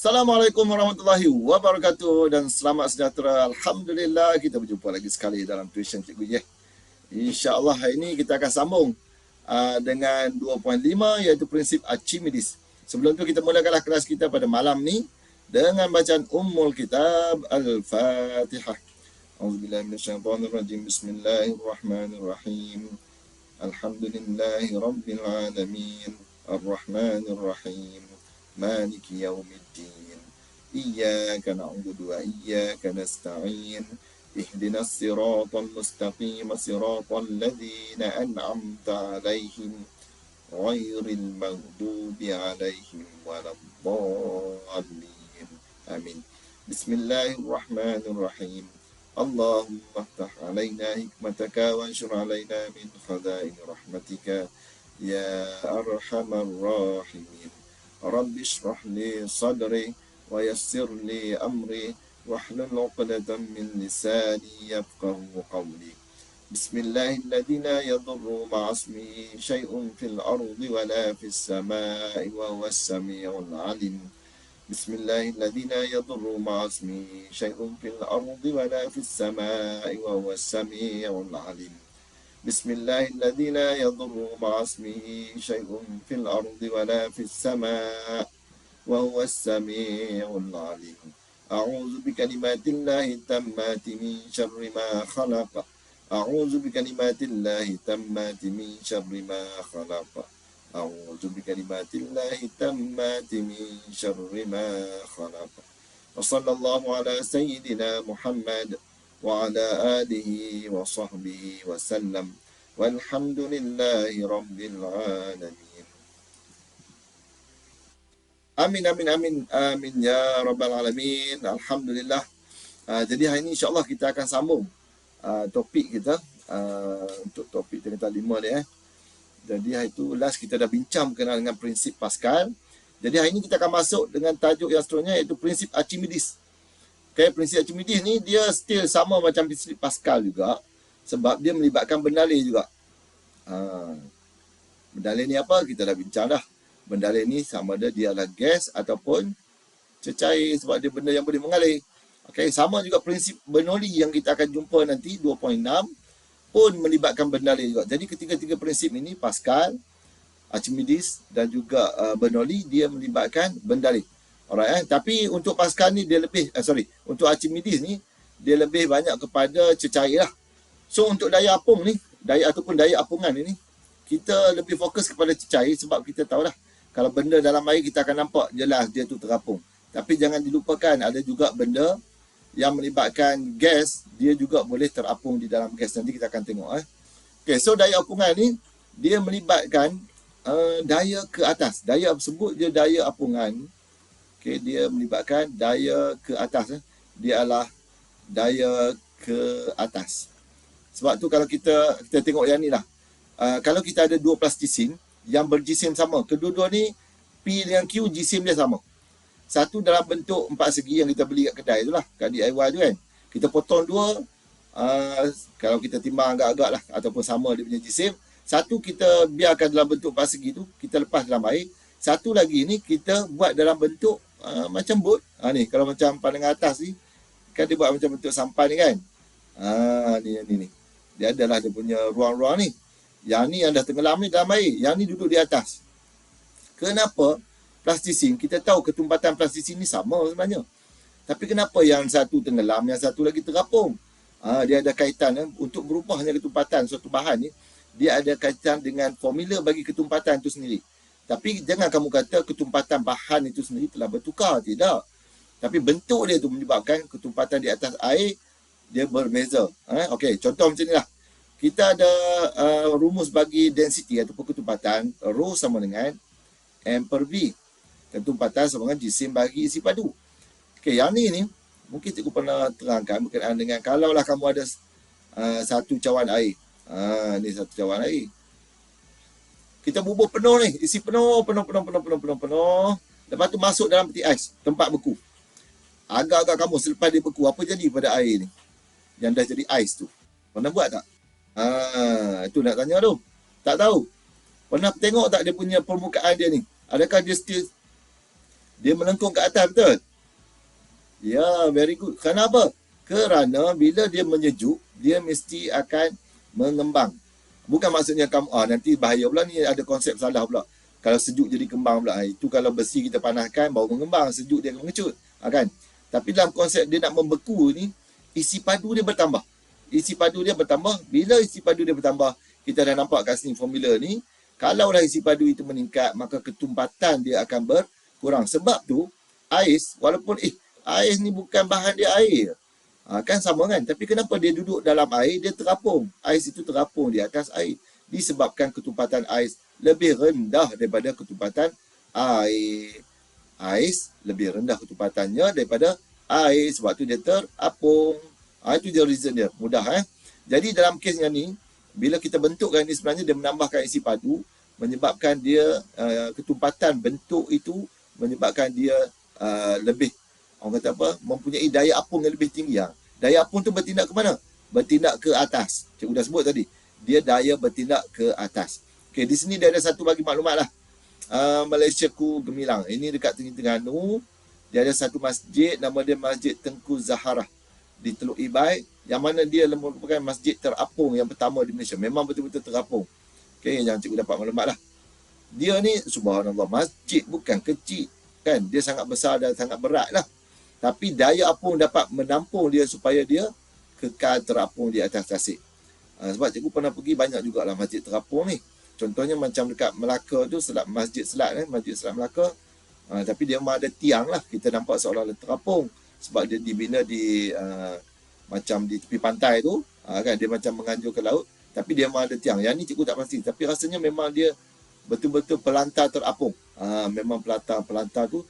Assalamualaikum warahmatullahi wabarakatuh dan selamat sejahtera. Alhamdulillah kita berjumpa lagi sekali dalam tuition Cikgu Yeh. InsyaAllah hari ini kita akan sambung dengan 2.5 iaitu prinsip Archimedes. Sebelum tu kita mulakanlah kelas kita pada malam ni dengan bacaan Ummul Kitab Al-Fatihah. A'udzubillahi minasyaitonirrajim. Bismillahirrahmanirrahim. Alhamdulillahi rabbil alamin. Ar-Rahmanir-Rahim. مالك يوم الدين إياك نعبد وإياك نستعين اهدنا الصراط المستقيم صراط الذين أنعمت عليهم غير المغضوب عليهم ولا الضالين آمين. بسم الله الرحمن الرحيم. اللهم افتح علينا حكمتك وانشر علينا من خزائن رحمتك يا أرحم الراحمين. رب اشرح لي صدري ويسر لي أمري واحلل عقدة من لساني يفقه قولي. بسم الله الذي لا يضر مع اسمه شيء في الأرض ولا في السماء وهو السميع العليم. بسم الله الذي لا يضر مع اسمه شيء في الأرض ولا في السماء وهو السميع العليم. بسم الله الذي لا يضر مع اسمه شيء في الأرض ولا في السماء وهو السميع العليم. أعوذ بكلمات الله التامات من شر ما خلق. أعوذ بكلمات الله التامات من شر ما خلق. أعوذ بكلمات الله التامات من شر ما خلق. وصلى الله على سيدنا محمد وعلى آله وصحبه وسلم والحمد لله رب العالمين. Amin, amin, amin, amin ya rabbal alamin. Alhamdulillah. Jadi hari ini insyaAllah kita akan sambung topik kita untuk topik tingkatan 5 ni. Jadi hari itu last kita dah bincang berkenaan dengan prinsip Pascal. Jadi hari ini kita akan masuk dengan tajuk yang seterusnya iaitu prinsip Archimedes. Okay, prinsip Archimedes ni dia still sama macam prinsip Pascal juga sebab dia melibatkan bendalih juga. Bendalih ni apa? Kita dah bincang dah. Bendalih ni sama ada dia adalah gas ataupun cecair sebab dia benda yang boleh mengalir. Okay, sama juga prinsip Bernoulli yang kita akan jumpa nanti 2.6 pun melibatkan bendalih juga. Jadi ketiga-tiga prinsip ini Pascal, Archimedes dan juga Bernoulli dia melibatkan bendalih. Alright, tapi untuk Pascal ni dia lebih untuk Archimedes ni dia lebih banyak kepada cecair lah. So untuk daya apung ni, daya ataupun daya apungan ini kita lebih fokus kepada cecair sebab kita tahu lah kalau benda dalam air kita akan nampak jelas dia tu terapung. Tapi jangan dilupakan ada juga benda yang melibatkan gas, dia juga boleh terapung di dalam gas. Nanti kita akan tengok. Okay, so daya apungan ni dia melibatkan daya ke atas. Daya tersebut dia daya apungan. Okay, dia melibatkan daya ke atas. Dia adalah daya ke atas. Sebab tu kalau kita tengok yang ni lah. Kalau kita ada dua plastisin yang berjisim sama. Kedua-dua ni P dengan Q jisim dia sama. Satu dalam bentuk empat segi yang kita beli kat kedai tu lah. Kat DIY tu kan. Kita potong dua. Kalau kita timbang agak-agak lah. Ataupun sama dia punya jisim. Satu kita biarkan dalam bentuk empat segi tu. Kita lepas dalam air. Satu lagi ni kita buat dalam bentuk macam bot. Ni kalau macam pandangan atas ni kan dia buat macam bentuk sampan ni kan. Ni. Dia adalah dia punya ruang-ruang ni. Yang ni yang dah tenggelam ni dalam air. Yang ni duduk di atas. Kenapa plastisin? Kita tahu ketumpatan plastisin ni sama sebenarnya. Tapi kenapa yang satu tenggelam, yang satu lagi terapung? Dia ada kaitan untuk berubahnya ketumpatan suatu bahan ni. Dia ada kaitan dengan formula bagi ketumpatan itu sendiri. Tapi jangan kamu kata ketumpatan bahan itu sendiri telah bertukar. Tidak. Tapi bentuk dia tu menyebabkan ketumpatan di atas air dia berbeza. Okey, contoh macam ni lah. Kita ada rumus bagi density ataupun ketumpatan. Rho sama dengan M per V. Ketumpatan sama dengan jisim bagi isi padu. Okey, yang ni mungkin cikgu pernah terangkan berkenaan dengan kalaulah kamu ada satu cawan air. Ni satu cawan air. Kita bubuh penuh ni, isi penuh. Lepas tu masuk dalam peti ais, tempat beku. Agak-agak kamu selepas dia beku, apa jadi pada air ni? Yang dah jadi ais tu. Pernah buat tak? Itu nak tanya tu. Tak tahu. Pernah tengok tak dia punya permukaan dia ni? Adakah dia still Dia melengkung ke atas, betul? Ya, very good. Kenapa? Kerana bila dia menyejuk, dia mesti akan mengembang. Bukan maksudnya kamu, nanti bahaya pula ni, ada konsep salah pula. Kalau sejuk jadi kembang pula. Itu kalau besi kita panaskan, baru mengembang. Sejuk dia akan mengecut. Kan? Tapi dalam konsep dia nak membeku ni, isi padu dia bertambah. Isi padu dia bertambah. Bila isi padu dia bertambah, kita dah nampak kat sini formula ni, kalaulah isi padu itu meningkat, maka ketumpatan dia akan berkurang. Sebab tu, ais, walaupun ais ni bukan bahan dia air. Kan sama kan? Tapi kenapa dia duduk dalam air, dia terapung. Ais itu terapung di atas air. Disebabkan ketumpatan ais lebih rendah daripada ketumpatan air. Ais lebih rendah ketumpatannya daripada air. Sebab tu dia terapung. Itu dia reason dia. Mudah Jadi dalam kes yang ni, bila kita bentukkan ini sebenarnya dia menambahkan isi padu, menyebabkan dia ketumpatan bentuk itu menyebabkan dia lebih, orang kata apa, mempunyai daya apung yang lebih tinggi. Daya apung tu bertindak ke mana? Bertindak ke atas. Cikgu dah sebut tadi. Dia daya bertindak ke atas. Okey, di sini dia ada satu bagi maklumat lah. Malaysia Ku Gemilang. Ini dekat Terengganu. Dia ada satu masjid, nama dia Masjid Tengku Zaharah di Teluk Ibai, yang mana dia merupakan masjid terapung yang pertama di Malaysia. Memang betul-betul terapung. Okey, yang cikgu dapat maklumat lah. Dia ni, subhanallah, masjid bukan kecil. Kan? Dia sangat besar dan sangat berat lah. Tapi daya apung dapat menampung dia supaya dia kekal terapung di atas tasik. Sebab cikgu pernah pergi banyak jugalah masjid terapung ni. Contohnya macam dekat Melaka tu, Masjid Selat Masjid Selat Melaka. Tapi dia memang ada tiang lah. Kita nampak seolah-olah terapung. Sebab dia dibina di macam di tepi pantai tu. Kan? Dia macam menganjur ke laut. Tapi dia memang ada tiang. Yang ni cikgu tak pasti. Tapi rasanya memang dia betul-betul pelantar terapung. Memang pelantar tu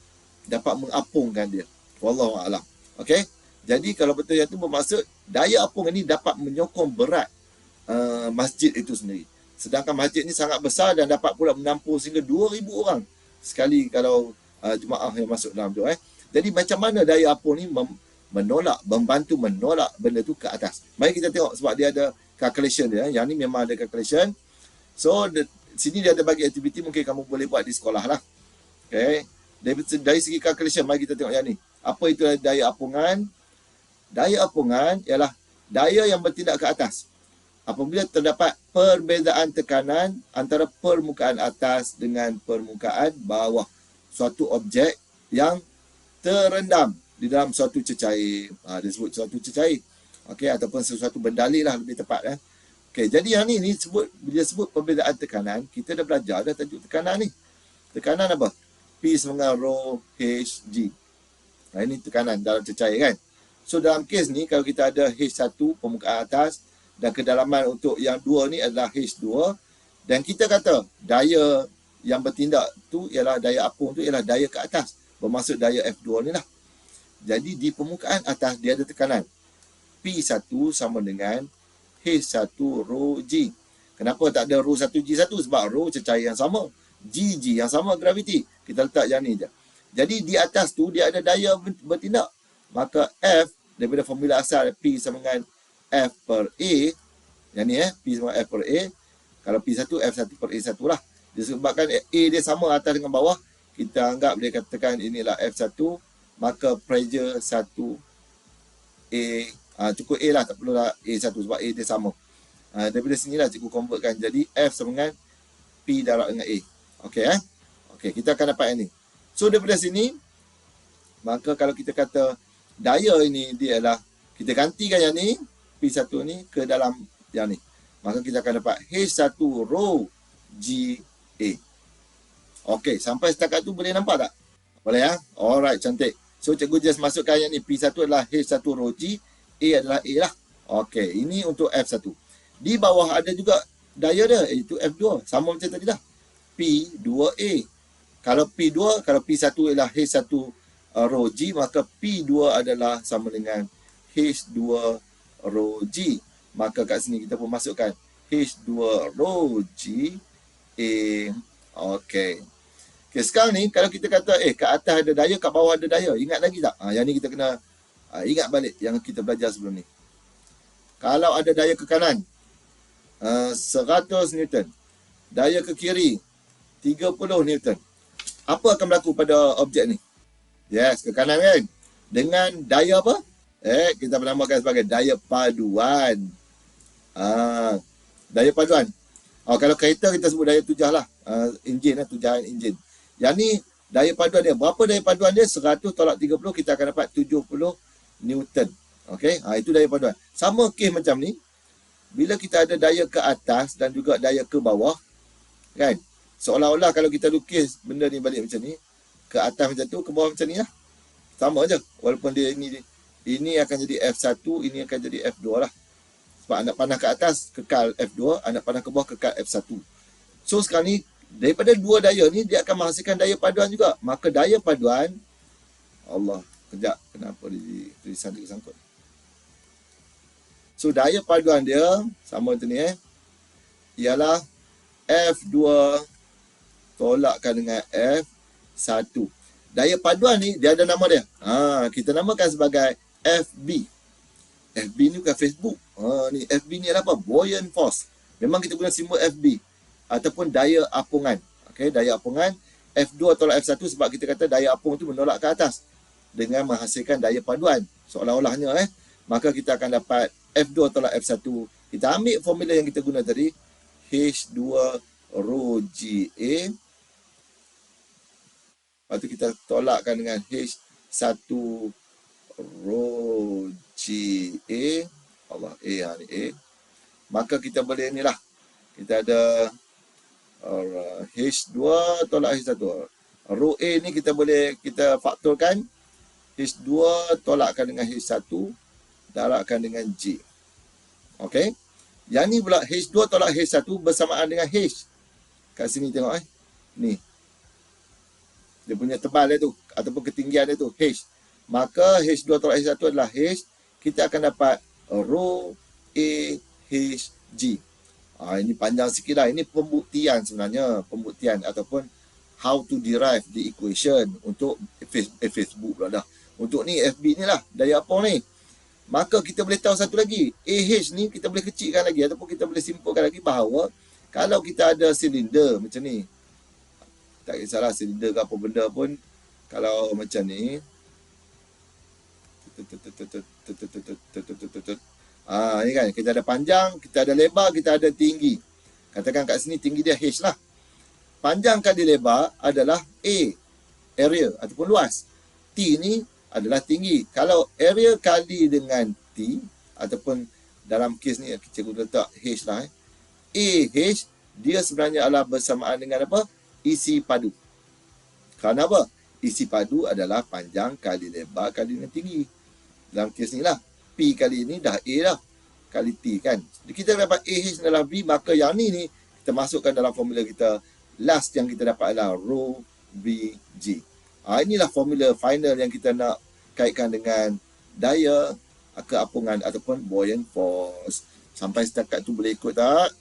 dapat mengapungkan dia. Wallahu a'lam. Okey. Jadi kalau betul yang tu bermaksud daya apung ini dapat menyokong berat masjid itu sendiri. Sedangkan masjid ini sangat besar dan dapat pula menampung sehingga 2,000 orang sekali kalau jemaah yang masuk dalam tu. Jadi macam mana daya apung ni membantu menolak benda tu ke atas. Mari kita tengok sebab dia ada calculation dia. Yang ni memang ada calculation. So sini dia ada bagi aktiviti, mungkin kamu boleh buat di sekolah lah. Okay. Dari segi calculation, mari kita tengok yang ni. Apa itu daya apungan? Daya apungan ialah daya yang bertindak ke atas. Apabila terdapat perbezaan tekanan antara permukaan atas dengan permukaan bawah suatu objek yang terendam di dalam suatu cecair. Dia sebut suatu cecair. Okey, ataupun sesuatu bendali lah lebih tepat. Okey, jadi yang ni bila sebut perbezaan tekanan, kita dah belajar dah tajuk tekanan ni. Tekanan apa? P sama rho H G. Ini tekanan dalam cecair kan. So dalam kes ni kalau kita ada H1 permukaan atas dan kedalaman untuk yang dua ni adalah H2, dan kita kata daya yang bertindak tu ialah daya apung tu ialah daya ke atas. Bermaksud daya F2 ni lah. Jadi di permukaan atas dia ada tekanan. P1 sama dengan H1 rho G. Kenapa tak ada rho 1G1? Sebab rho cecair yang sama. G yang sama graviti. Kita letak yang ni je. Jadi di atas tu dia ada daya bertindak. Maka F daripada formula asal P sama dengan F per A. Yang ni P sama F per A. Kalau P1, F1 per A1 lah. Disebabkan A dia sama atas dengan bawah. Kita anggap boleh katakan inilah F1. Maka pressure 1 A. Cukup A lah. Tak perlulah A1 sebab A dia sama. Daripada sinilah cikgu convertkan. Jadi F sama dengan P darab dengan A. Okey Okey, kita akan dapat yang ni. So daripada sini, maka kalau kita kata daya ini dia adalah, kita gantikan yang ni, P1 ni ke dalam yang ni. Maka kita akan dapat H1 rho G A. Okey, sampai setakat tu boleh nampak tak? Boleh Alright, cantik. So cikgu just masukkan yang ni. P1 adalah H1 rho G, A adalah A lah. Okey, ini untuk F1. Di bawah ada juga daya dia, iaitu F2. Sama macam tadi lah. P2A. Kalau P2, kalau P1 ialah H1 rho G, maka P2 adalah sama dengan H2 rho G. Maka kat sini kita pun masukkan H2 rho G A. Okey. Okey, sekarang ni kalau kita kata kat atas ada daya, kat bawah ada daya. Ingat lagi tak? Yang ni kita kena ingat balik yang kita belajar sebelum ni. Kalau ada daya ke kanan 100 Newton. Daya ke kiri 30 Newton. Apa akan berlaku pada objek ni? Yes, ke kanan kan? Dengan daya apa? Kita menamakan sebagai daya paduan. Ah, daya paduan. Kalau kereta kita sebut daya tujah lah. Enjin lah, tujahan enjin. Yang ni daya paduan dia. Berapa daya paduan dia? 100 tolak 30 kita akan dapat 70 Newton. Okey, itu daya paduan. Sama kes macam ni. Bila kita ada daya ke atas dan juga daya ke bawah, kan? Seolah-olah kalau kita lukis benda ni balik macam ni, ke atas macam tu, ke bawah macam ni lah. Sama je. Walaupun dia ini akan jadi F1, ini akan jadi F2 lah. Sebab anak panah ke atas kekal F2, anak panah ke bawah kekal F1. So sekarang ni daripada dua daya ni dia akan menghasilkan daya paduan juga. Maka daya paduan, Allah, kejap, kenapa tulisan dia sangkut. So daya paduan dia sama tu ni ialah F2 tolakkan dengan F1. Daya paduan ni dia ada nama dia. Kita namakan sebagai FB. FB ni bukan Facebook. Ni FB ni adalah apa? Buoyant force. Memang kita guna simbol FB ataupun daya apungan. Okey, daya apungan F2 tolak F1 sebab kita kata daya apung tu menolak ke atas dengan menghasilkan daya paduan. Seolah-olahnya maka kita akan dapat F2 tolak F1. Kita ambil formula yang kita guna tadi, H2 rho GA. Lepas tu kita tolakkan dengan H1 rho GA. Allah, A ni A. Maka kita boleh ni lah. Kita ada H2 tolak H1. Rho A ni kita boleh kita faktorkan. H2 tolakkan dengan H1. Darabkan dengan G. Okey. Yang ni pula H2 tolak H1 bersamaan dengan H. Kat sini tengok ni. Dia punya tebal dia tu ataupun ketinggian dia tu H. Maka H2 tolak H1 adalah H. Kita akan dapat rho A H G. Ini panjang sikit lah. Ini pembuktian sebenarnya. Pembuktian ataupun how to derive the equation untuk Facebook pula dah. Untuk ni FB ni lah. Daya apung ni. Maka kita boleh tahu satu lagi. AH ni kita boleh kecilkan lagi ataupun kita boleh simpulkan lagi bahawa kalau kita ada silinder macam ni. Tak kisahlah silinder ke apa benda pun. Kalau macam ni. Ni kan. Kita ada panjang, kita ada lebar, kita ada tinggi. Katakan kat sini tinggi dia H lah. Panjang kali lebar adalah A. Area ataupun luas. T ni adalah tinggi. Kalau area kali dengan T ataupun dalam kes ni cikgu letak H lah. AH dia sebenarnya adalah bersamaan dengan apa? Isi padu. Kerana apa? Isi padu adalah panjang kali lebar kali dengan tinggi. Dalam kes ni lah. P kali ni dah A lah. Kali T kan. Jadi kita dapat AH adalah B. Maka yang ni kita masukkan dalam formula kita. Last yang kita dapat adalah rho VG. Inilah formula final yang kita nak kaitkan dengan daya keapungan ataupun buoyant force. Sampai setakat tu boleh ikut tak?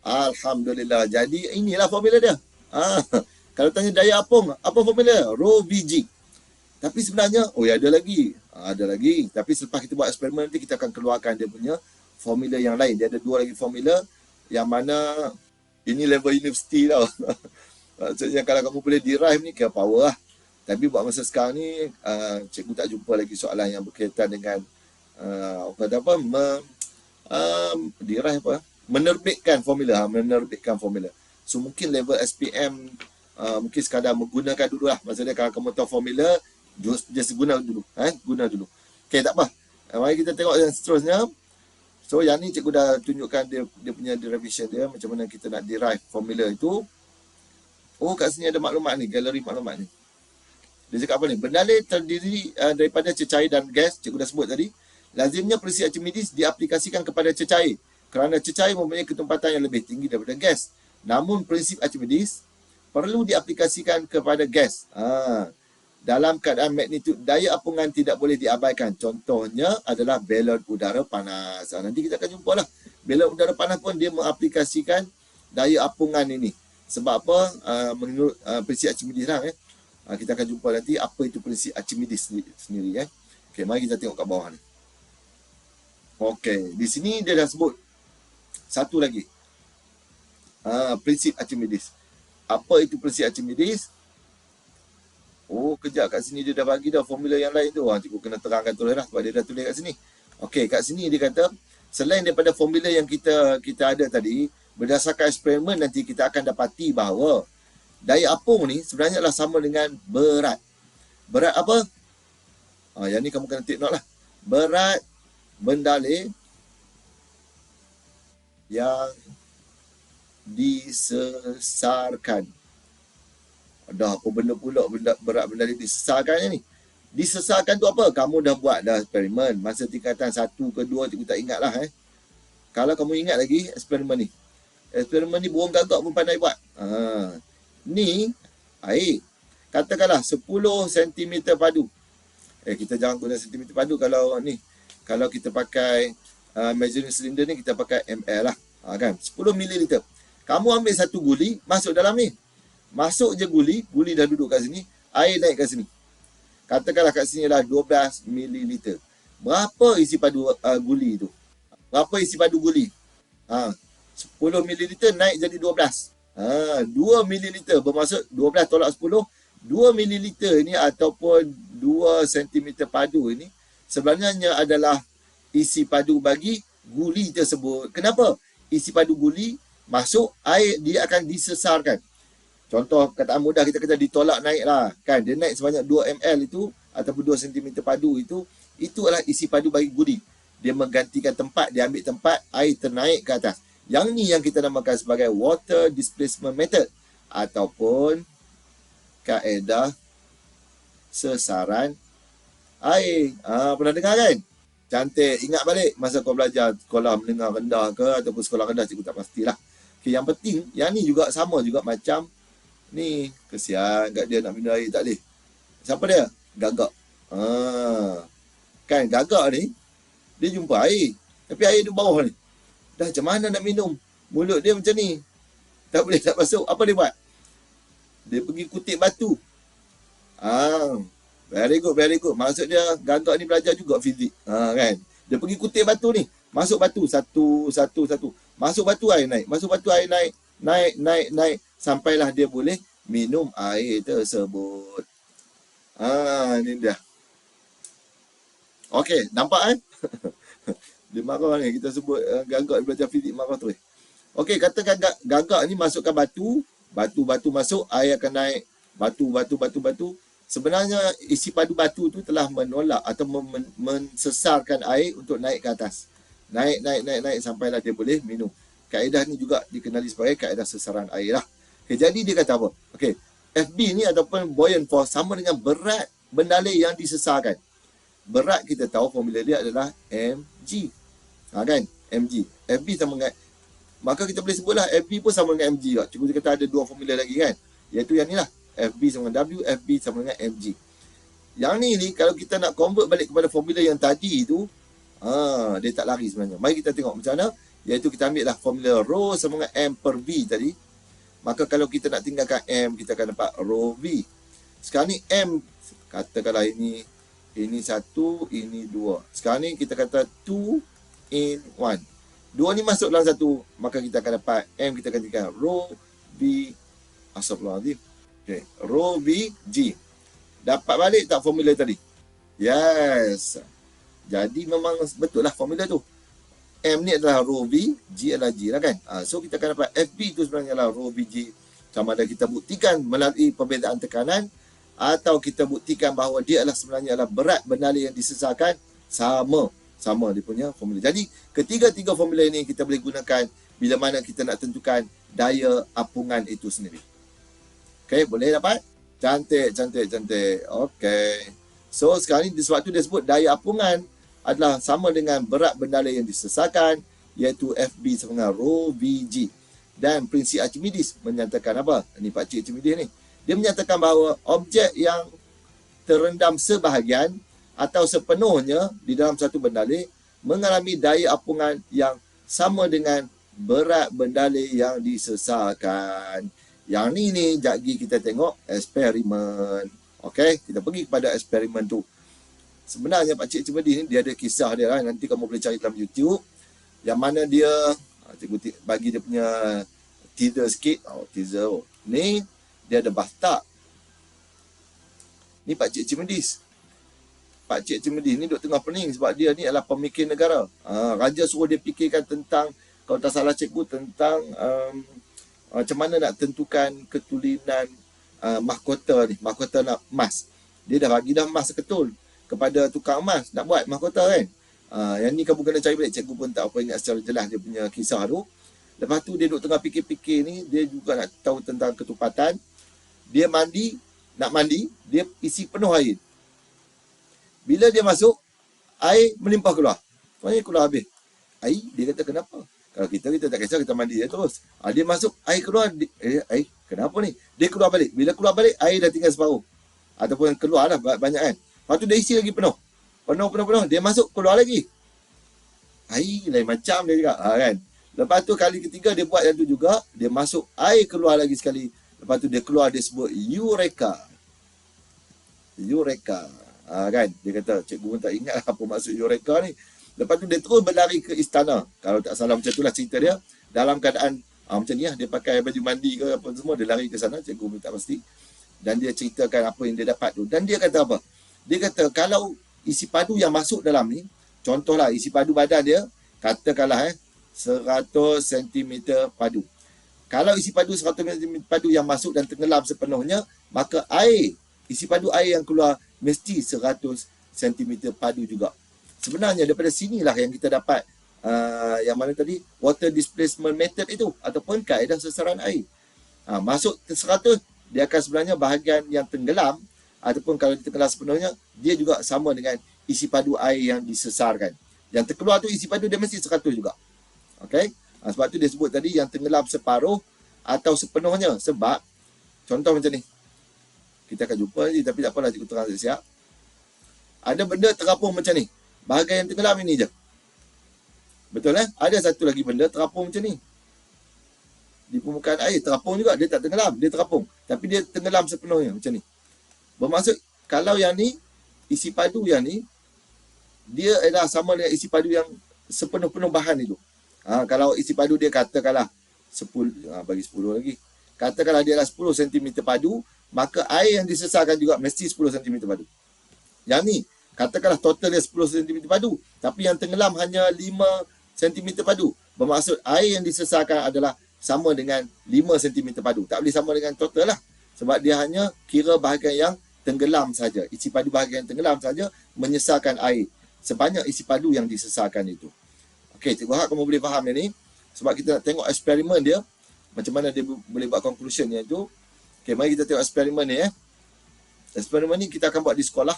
Alhamdulillah. Jadi inilah formula dia. Kalau tanya daya apung, apa formula? Rho VG. Tapi sebenarnya, ada lagi. Ada lagi. Tapi selepas kita buat eksperimen nanti kita akan keluarkan dia punya formula yang lain. Dia ada dua lagi formula yang mana ini level universiti tau. Maksudnya kalau kamu boleh derive ni ke power lah. Tapi buat masa sekarang ni cikgu tak jumpa lagi soalan yang berkaitan dengan derive apa? Menerbitkan formula. So mungkin level SPM mungkin sekadar menggunakan dulu lah. Maksudnya kalau kamu tahu formula just guna dulu. Guna dulu. Okay, tak apa. Mari kita tengok yang seterusnya. So yang ni cikgu dah tunjukkan dia punya derivation dia, macam mana kita nak derive formula itu. Kat sini ada maklumat ni, galeri maklumat ni. Dia cakap apa ni? Bendalai terdiri daripada cecair dan gas, cikgu dah sebut tadi. Lazimnya prinsip Archimedes diaplikasikan kepada cecair kerana cecair mempunyai ketumpatan yang lebih tinggi daripada gas. Namun prinsip Archimedes perlu diaplikasikan kepada gas. Dalam keadaan magnitud, daya apungan tidak boleh diabaikan. Contohnya adalah balon udara panas. Nanti kita akan jumpa lah. Balon udara panas pun dia mengaplikasikan daya apungan ini. Sebab apa? Menurut prinsip Archimedes lah. Kita akan jumpa nanti apa itu prinsip Archimedes sendiri. Okay, mari kita tengok kat bawah ni. Okay, di sini dia dah sebut satu lagi. Prinsip Archimedes. Apa itu prinsip Archimedes? Oh, kejap kat sini dia dah bagi dah formula yang lain tu. Cikgu kena terangkan terus lah sebab dia dah tulis kat sini. Okey, kat sini dia kata, selain daripada formula yang kita ada tadi, berdasarkan eksperimen nanti kita akan dapati bahawa daya apung ni sebenarnya adalah sama dengan berat. Berat apa? Yang ni kamu kena take note lah. Berat bendalih yang disesarkan. Dah apa benda pula berat bendalih disesarkan ni? Disesarkan tu apa? Kamu dah buat dah eksperimen. Masa tingkatan 1 ke 2, cikgu tak ingat lah. Kalau kamu ingat lagi eksperimen ni. Eksperimen ni burung gagak pun pandai buat. Ni air. Katakanlah 10 cm padu. Kita jangan guna cm padu kalau ni. Kalau kita pakai measuring cylinder ni, kita pakai ml lah. Kan? 10 ml. Kamu ambil satu guli, masuk dalam ni. Masuk je guli dah duduk kat sini, air naik kat sini. Katakanlah kat sini lah 12 ml. Berapa isi padu guli tu? Berapa isi padu guli? 10 ml naik jadi 12. 2 ml bermaksud 12 tolak 10. 2 ml ni ataupun 2 cm padu ini sebenarnya adalah isi padu bagi guli tersebut. Kenapa? Isi padu guli masuk, air dia akan disesarkan. Contoh kataan mudah kita kata ditolak naik lah. Kan? Dia naik sebanyak 2 ml itu ataupun 2 cm padu itu adalah isi padu bagi guli. Dia menggantikan tempat, dia ambil tempat, air ternaik ke atas. Yang ni yang kita namakan sebagai water displacement method ataupun kaedah sesaran air. Pernah dengar kan? Cantik. Ingat balik masa kau belajar sekolah menengah rendah ke ataupun sekolah rendah, cikgu tak pastilah. Okay, yang penting, yang ni juga sama juga macam ni. Kesian kat dia nak minum air tak boleh. Siapa dia? Gagak. Kan gagak ni, dia jumpa air. Tapi air di bawah ni. Dah macam mana nak minum? Mulut dia macam ni. Tak boleh tak masuk. Apa dia buat? Dia pergi kutip batu. Very good, very good. Maksud dia gagak ni belajar juga fizik. Kan? Dia pergi kutip batu ni. Masuk batu. Satu. Masuk batu air naik. Masuk batu air naik. Naik. Sampailah dia boleh minum air tersebut. Ni dia. Okey, nampak kan? Dia marah ni. Kita sebut gagak belajar fizik marah tu. Okey, katakan gagak ni masukkan batu. Batu masuk, air akan naik. Batu. Sebenarnya isi padu batu tu telah menolak atau mensesarkan air untuk naik ke atas. Naik sampailah dia boleh minum. Kaedah ni juga dikenali sebagai kaedah sesaran air lah. Okay, jadi dia kata apa? Okay, FB ni ataupun buoyant force sama dengan berat bendalih yang disesarkan. Berat kita tahu formula dia adalah mg. Kan? mg. FB sama dengan, maka kita boleh sebutlah FB pun sama dengan mg juga. Cikgu kata ada dua formula lagi kan? Iaitu yang ni lah. FB sama dengan W, FB sama dengan mg. Yang ni kalau kita nak convert balik kepada formula yang tadi tu, dia tak lari sebenarnya. Mari kita tengok macam mana. Iaitu kita ambil lah formula rho sama dengan M per V tadi. Maka kalau kita nak tinggalkan M, kita akan dapat rho V. Sekarang ni M, katakanlah ini 1, ini 2. Sekarang ni kita kata 2 in 1. 2 ni masuk dalam 1, maka kita akan dapat M, kita akan tinggalkan rho V. Astagfirullahaladzim. Okay. Rho V G. Dapat balik tak formula tadi? Yes. Jadi memang betul lah formula tu. M ni adalah rho V, G adalah G lah kan. So kita akan dapat FB tu sebenarnya adalah rho V G. Sama ada kita buktikan melalui perbezaan tekanan atau kita buktikan bahawa dia adalah sebenarnya adalah berat bendalih yang disesarkan, sama dia punya formula. Jadi ketiga-tiga formula ini kita boleh gunakan bila mana kita nak tentukan daya apungan itu sendiri. Okay, boleh dapat? Cantik. Okay. So sekarang ni sebab tu dia sebut daya apungan adalah sama dengan berat bendalih yang disesarkan, iaitu FB sama dengan rho VG. Dan prinsip Archimedes menyatakan apa? Ini Pakcik Archimedes ni. Dia menyatakan bahawa objek yang terendam sebahagian atau sepenuhnya di dalam satu bendalih mengalami daya apungan yang sama dengan berat bendalih yang disesarkan. Yang ni jap lagi kita tengok eksperimen. Okey, kita pergi kepada eksperimen tu. Sebenarnya Pakcik Archimedes ni dia ada kisah dia lah. Nanti kamu boleh cari dalam YouTube. Yang mana dia, cikgu bagi dia punya teaser sikit. Teaser. Ni dia ada bathtub. Ni Pak Cik Cimedis. Pak Cik Cimedis ni duk tengah pening sebab dia ni adalah pemikir negara. Raja suruh dia fikirkan tentang, kalau tak salah cikgu, tentang macam mana nak tentukan ketulinan mahkota ni, mahkota nak emas. Dia dah bagi dah emas seketul kepada tukang emas nak buat mahkota kan. Yang ni kamu kena cari balik, cikgu pun tak apa ingat secara jelas dia punya kisah tu. Lepas tu dia duk tengah fikir-fikir ni, dia juga nak tahu tentang ketupatan. Dia mandi, nak mandi, dia isi penuh air. Bila dia masuk, air melimpah keluar. Soalnya keluar habis. Air, dia kata kenapa? Kalau kita tak kisah, kita mandi je terus. Dia masuk, air keluar. Air, kenapa ni? Dia keluar balik. Bila keluar balik, air dah tinggal separuh. Ataupun keluar lah banyak kan. Lepas tu dia isi lagi penuh. Penuh. Dia masuk, keluar lagi. Air lain macam dia juga. Kan? Lepas tu kali ketiga dia buat yang tu juga. Dia masuk, air keluar lagi sekali. Lepas tu dia keluar, dia sebut Eureka. Kan? Dia kata, cikgu pun tak ingat apa maksud Eureka ni. Lepas tu dia terus berlari ke istana. Kalau tak salah macam itulah cerita dia. Dalam keadaan macam ni lah, dia pakai baju mandi ke apa semua, dia lari ke sana, cikgu pun tak pasti. Dan dia ceritakan apa yang dia dapat tu. Dan dia kata apa? Dia kata kalau isi padu yang masuk dalam ni, contohlah isi padu badan dia, katakanlah 100 cm padu. Kalau isi padu 100 cm padu yang masuk dan tenggelam sepenuhnya, maka isi padu air yang keluar mesti 100 cm padu juga. Sebenarnya daripada sinilah yang kita dapat yang mana tadi, water displacement method itu, ataupun kaedah sesaran air. Masuk ke 100, dia akan sebenarnya bahagian yang tenggelam, ataupun kalau tenggelam sepenuhnya, dia juga sama dengan isi padu air yang disesarkan. Yang terkeluar tu isi padu dia mesti 100 juga. Okay? Sebab tu dia sebut tadi yang tenggelam separuh atau sepenuhnya. Sebab, contoh macam ni. Kita akan jumpa je, tapi tak apalah, cikgu terang siap. Ada benda terapung macam ni. Bahagian yang tenggelam ini je. Betul Ada satu lagi benda terapung macam ni. Di permukaan air, terapung juga. Dia tak tenggelam, dia terapung. Tapi dia tenggelam sepenuhnya macam ni. Bermaksud, kalau yang ni, isi padu yang ni, dia adalah sama dengan isi padu yang sepenuh-penuh bahan itu. Kalau isi padu dia katakanlah 10, bagi 10 lagi. Katakanlah dia adalah 10 cm padu, maka air yang disesarkan juga mesti 10 cm padu. Yang ni, katakanlah total dia 10 cm padu, tapi yang tenggelam hanya 5 cm padu. Bermaksud air yang disesarkan adalah sama dengan 5 cm padu. Tak boleh sama dengan total lah. Sebab dia hanya kira bahagian yang tenggelam saja. Isi padu bahagian yang tenggelam saja menyesarkan air. Sebanyak isi padu yang disesarkan itu. Okey, cikgu harap kamu boleh faham yang ni. Sebab kita nak tengok eksperimen dia. Macam mana dia boleh buat conclusion yang itu. Okey, mari kita tengok eksperimen ni. Eksperimen ni kita akan buat di sekolah.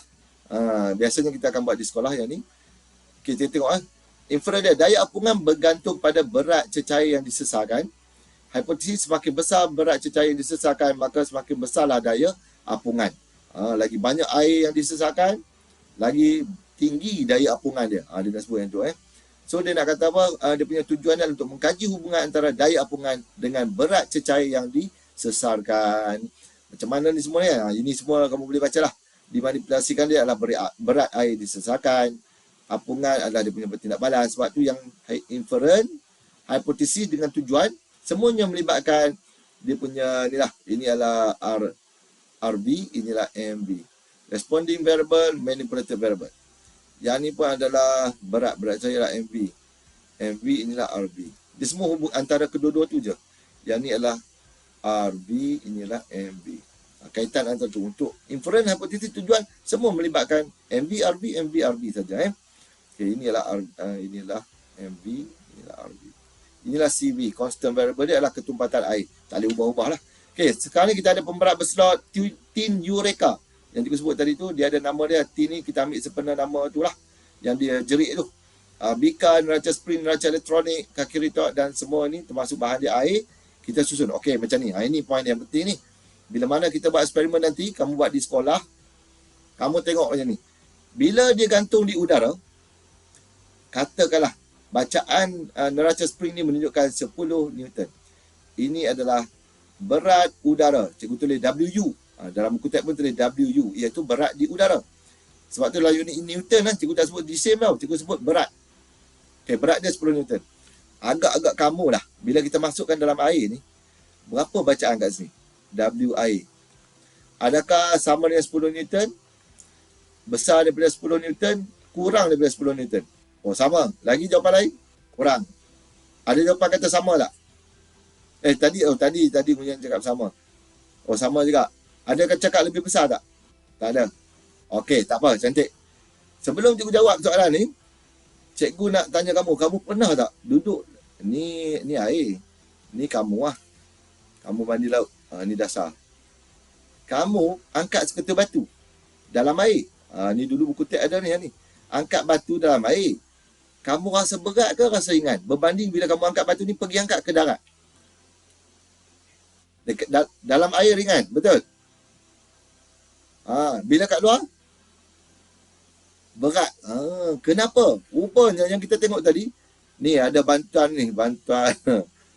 Biasanya kita akan buat di sekolah yang ni. Okay, kita tengok infrared dia, daya apungan bergantung pada berat cecair yang disesarkan. Hipotesis semakin besar berat cecair yang disesarkan, maka semakin besarlah daya apungan. Lagi banyak air yang disesarkan, lagi tinggi daya apungan dia. Dia nak sebut yang tu. So dia nak kata apa? Dia punya tujuan adalah untuk mengkaji hubungan antara daya apungan dengan berat cecair yang disesarkan. Macam mana ni semua ni? Ini semua kamu boleh baca lah. Dimanipulasikan dia adalah berat air disesarkan, apungan adalah dia punya bertindak balas. Sebab tu yang inferen, hipotesis dengan tujuan, semuanya melibatkan dia punya ni lah. Ini adalah RB, inilah MB. Responding variable, manipulated variable. Yang ni pun adalah berat cair lah MB. MB inilah RB. Dia semua hubung antara kedua-dua tu je. Yang ni adalah RB, inilah MB. Kaitan antara tu untuk inferen, hipotesis, tujuan semua melibatkan MB, RB, MB, RB saja. Okay, inilah MB, inilah RB. Inilah CV, constant variable dia adalah ketumpatan air. Tak boleh ubah-ubah lah. Okay, sekarang ni kita ada pemberat berslot tin Eureka. Yang kita sebut tadi tu, dia ada nama dia. Tin ni kita ambil sepenuh nama tu lah. Yang dia jerit tu. Bika, neraca spring, neraca elektronik, kaki retot dan semua ni termasuk bahan dia air. Kita susun. Okay, macam ni. Ini poin yang penting ni. Bila mana kita buat eksperimen nanti, kamu buat di sekolah, kamu tengok macam ni. Bila dia gantung di udara, katakanlah bacaan neraca spring ni menunjukkan 10 Newton. Ini adalah berat udara. Cikgu tulis WU. Dalam buku tab pun tulis WU, iaitu berat di udara. Sebab tu lah unit Newton lah, cikgu tak sebut decim tau, cikgu sebut berat. Okay, berat dia 10 Newton. Agak-agak kamu lah, bila kita masukkan dalam air ni, berapa bacaan kat sini? WI. Adakah sama dengan 10 Newton? Besar daripada 10 Newton? Kurang daripada 10 Newton? Oh, sama. Lagi jawapan lain? Kurang. Ada jawapan kata sama tak? Tadi punya cakap sama. Oh, sama juga. Ada cakap lebih besar tak? Tak ada. Okey, tak apa. Cantik. Sebelum cikgu jawab soalan ni, cikgu nak tanya kamu pernah tak duduk ni air. Ni kamu lah. Kamu mandi laut. Ni dasar. Kamu angkat seketul batu dalam air. Ni dulu buku teks ada ni. Angkat batu dalam air. Kamu rasa berat ke rasa ringan? Berbanding bila kamu angkat batu ni pergi angkat ke darat. Dalam air ringan, betul? Bila kat luar? Berat. Kenapa? Rupanya yang kita tengok tadi, ni ada bantuan ni, bantuan.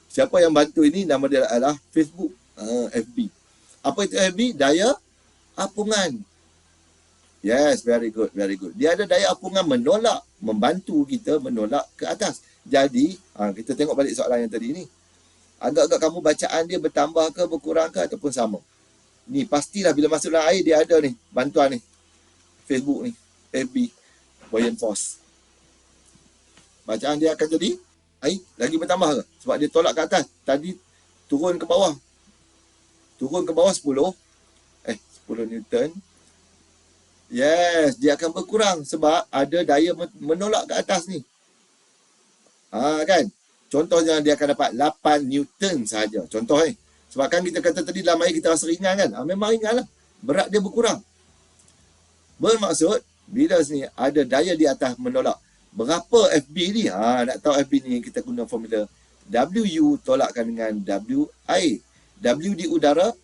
Siapa yang bantu ini? Nama dia adalah Facebook, FB. Apa itu FB? Daya apungan. Yes, very good, very good. Dia ada daya apungan menolak, membantu kita menolak ke atas. Jadi, kita tengok balik soalan yang tadi ni. Agak-agak kamu bacaan dia bertambah ke, berkurang ke, ataupun sama. Ni, pastilah bila masuk dalam air, dia ada ni, bantuan ni. Facebook ni, FB, Buoyant Force. Bacaan dia akan jadi, air lagi bertambah ke? Sebab dia tolak ke atas. Tadi, turun ke bawah. Turun ke bawah 10 Newton. Yes, dia akan berkurang sebab ada daya menolak ke atas ni. Kan? Contohnya dia akan dapat 8 Newton sahaja. Contoh sebab kan kita kata tadi dalam air kita rasa ringan kan? Memang ringan lah. Berat dia berkurang. Bermaksud, bila sini ada daya di atas menolak. Berapa FB ni? Nak tahu FB ni kita guna formula WU tolakkan dengan WI. W di udara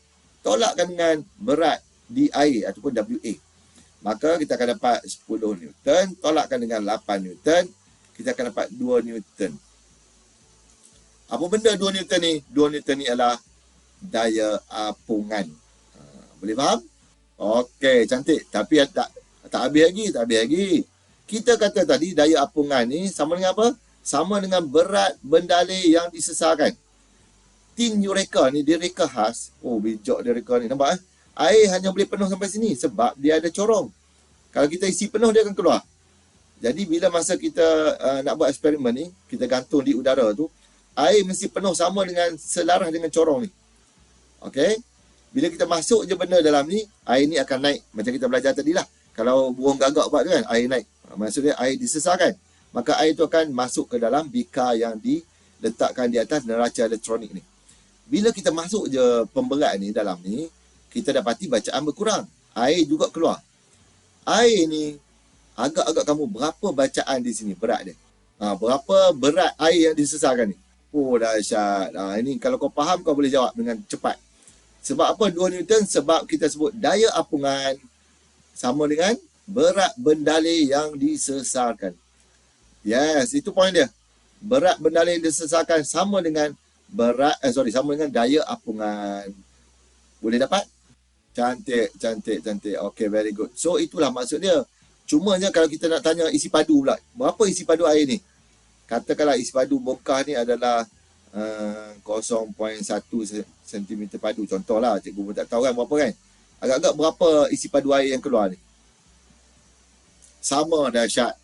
tolakkan dengan berat di air ataupun WA. Maka kita akan dapat 10 Newton tolakkan dengan 8 Newton. Kita akan dapat 2 Newton. Apa benda 2 Newton ni? 2 Newton ni adalah daya apungan. Boleh faham? Okey, cantik. Tapi tak habis lagi. Kita kata tadi daya apungan ni sama dengan apa? Sama dengan berat bendalai yang disesarkan. Tin Eureka ni dia reka khas. Oh, bijak dia reka ni. Nampak air hanya boleh penuh sampai sini sebab dia ada corong. Kalau kita isi penuh dia akan keluar. Jadi bila masa kita nak buat eksperimen ni, kita gantung di udara tu, air mesti penuh sama dengan selaras dengan corong ni. Okey? Bila kita masuk je benda dalam ni, air ni akan naik. Macam kita belajar tadi lah. Kalau burung gagak buat tu kan, air naik. Maksudnya air disesarkan. Maka air tu akan masuk ke dalam bikar yang diletakkan di atas neraca elektronik ni. Bila kita masuk je pemberat ni dalam ni, kita dapati bacaan berkurang. Air juga keluar. Air ni, agak-agak kamu berapa bacaan di sini, berat dia? Berapa berat air yang disesarkan ni? Oh, dahsyat. Ini kalau kau faham, kau boleh jawab dengan cepat. Sebab apa 2 Newton? Sebab kita sebut daya apungan sama dengan berat bendalai yang disesarkan. Yes, itu poin dia. Berat bendalai yang disesarkan sama dengan sama dengan daya apungan. Boleh dapat? Cantik. Okay, very good. So, itulah maksud dia. Cumanya kalau kita nak tanya isi padu pula. Berapa isi padu air ni? Katakanlah isi padu bongkah ni adalah 0.1 cm padu. Contohlah, cikgu pun tak tahu kan berapa kan. Agak-agak berapa isi padu air yang keluar ni? Sama, dahsyat.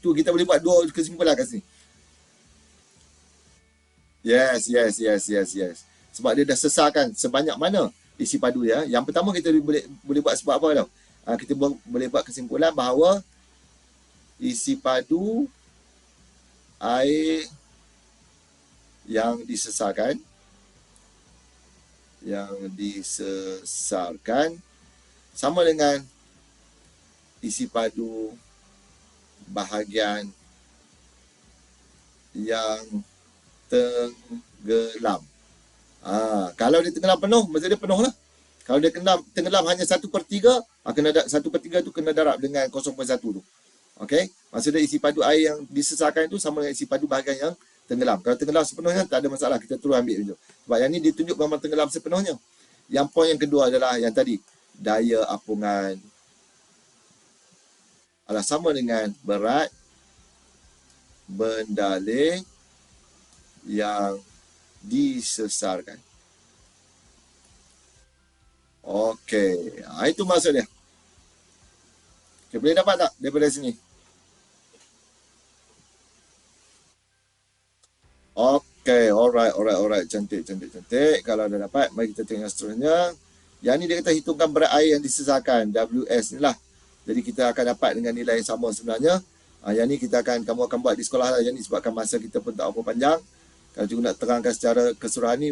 Tu kita boleh buat dua kesimpulan kat sini. Yes. Sebab dia dah sesarkan sebanyak mana isi padu dia. Yang pertama kita boleh buat sebab apa tau? Kita boleh buat kesimpulan bahawa isi padu air yang disesarkan sama dengan isi padu bahagian yang tenggelam. Kalau dia tenggelam penuh, maksudnya dia penuh lah. Kalau dia tenggelam hanya 1/3, kena 1/3 tu kena darab dengan 0.1 tu. Okey? Maksudnya isi padu air yang disesarkan itu sama dengan isi padu bahagian yang tenggelam. Kalau tenggelam sepenuhnya, tak ada masalah. Kita terus ambil tunjuk. Sebab yang ni ditunjuk memang tenggelam sepenuhnya. Yang poin yang kedua adalah yang tadi. Daya apungan adalah sama dengan berat bendalai yang disesarkan. Okey. Itu maksud dia. Okay, boleh dapat tak daripada sini? Okey, alright. Cantik. Kalau dah dapat, mari kita tengok yang seterusnya. Yang ni dia kata hitungkan berat air yang disesarkan, WS ni lah. Jadi kita akan dapat dengan nilai yang sama sebenarnya. Yang ni kamu akan buat di sekolah lah. Yang ni sebabkan masa kita pun tak apa panjang. Kalau cikgu nak terangkan secara keseluruhan ni,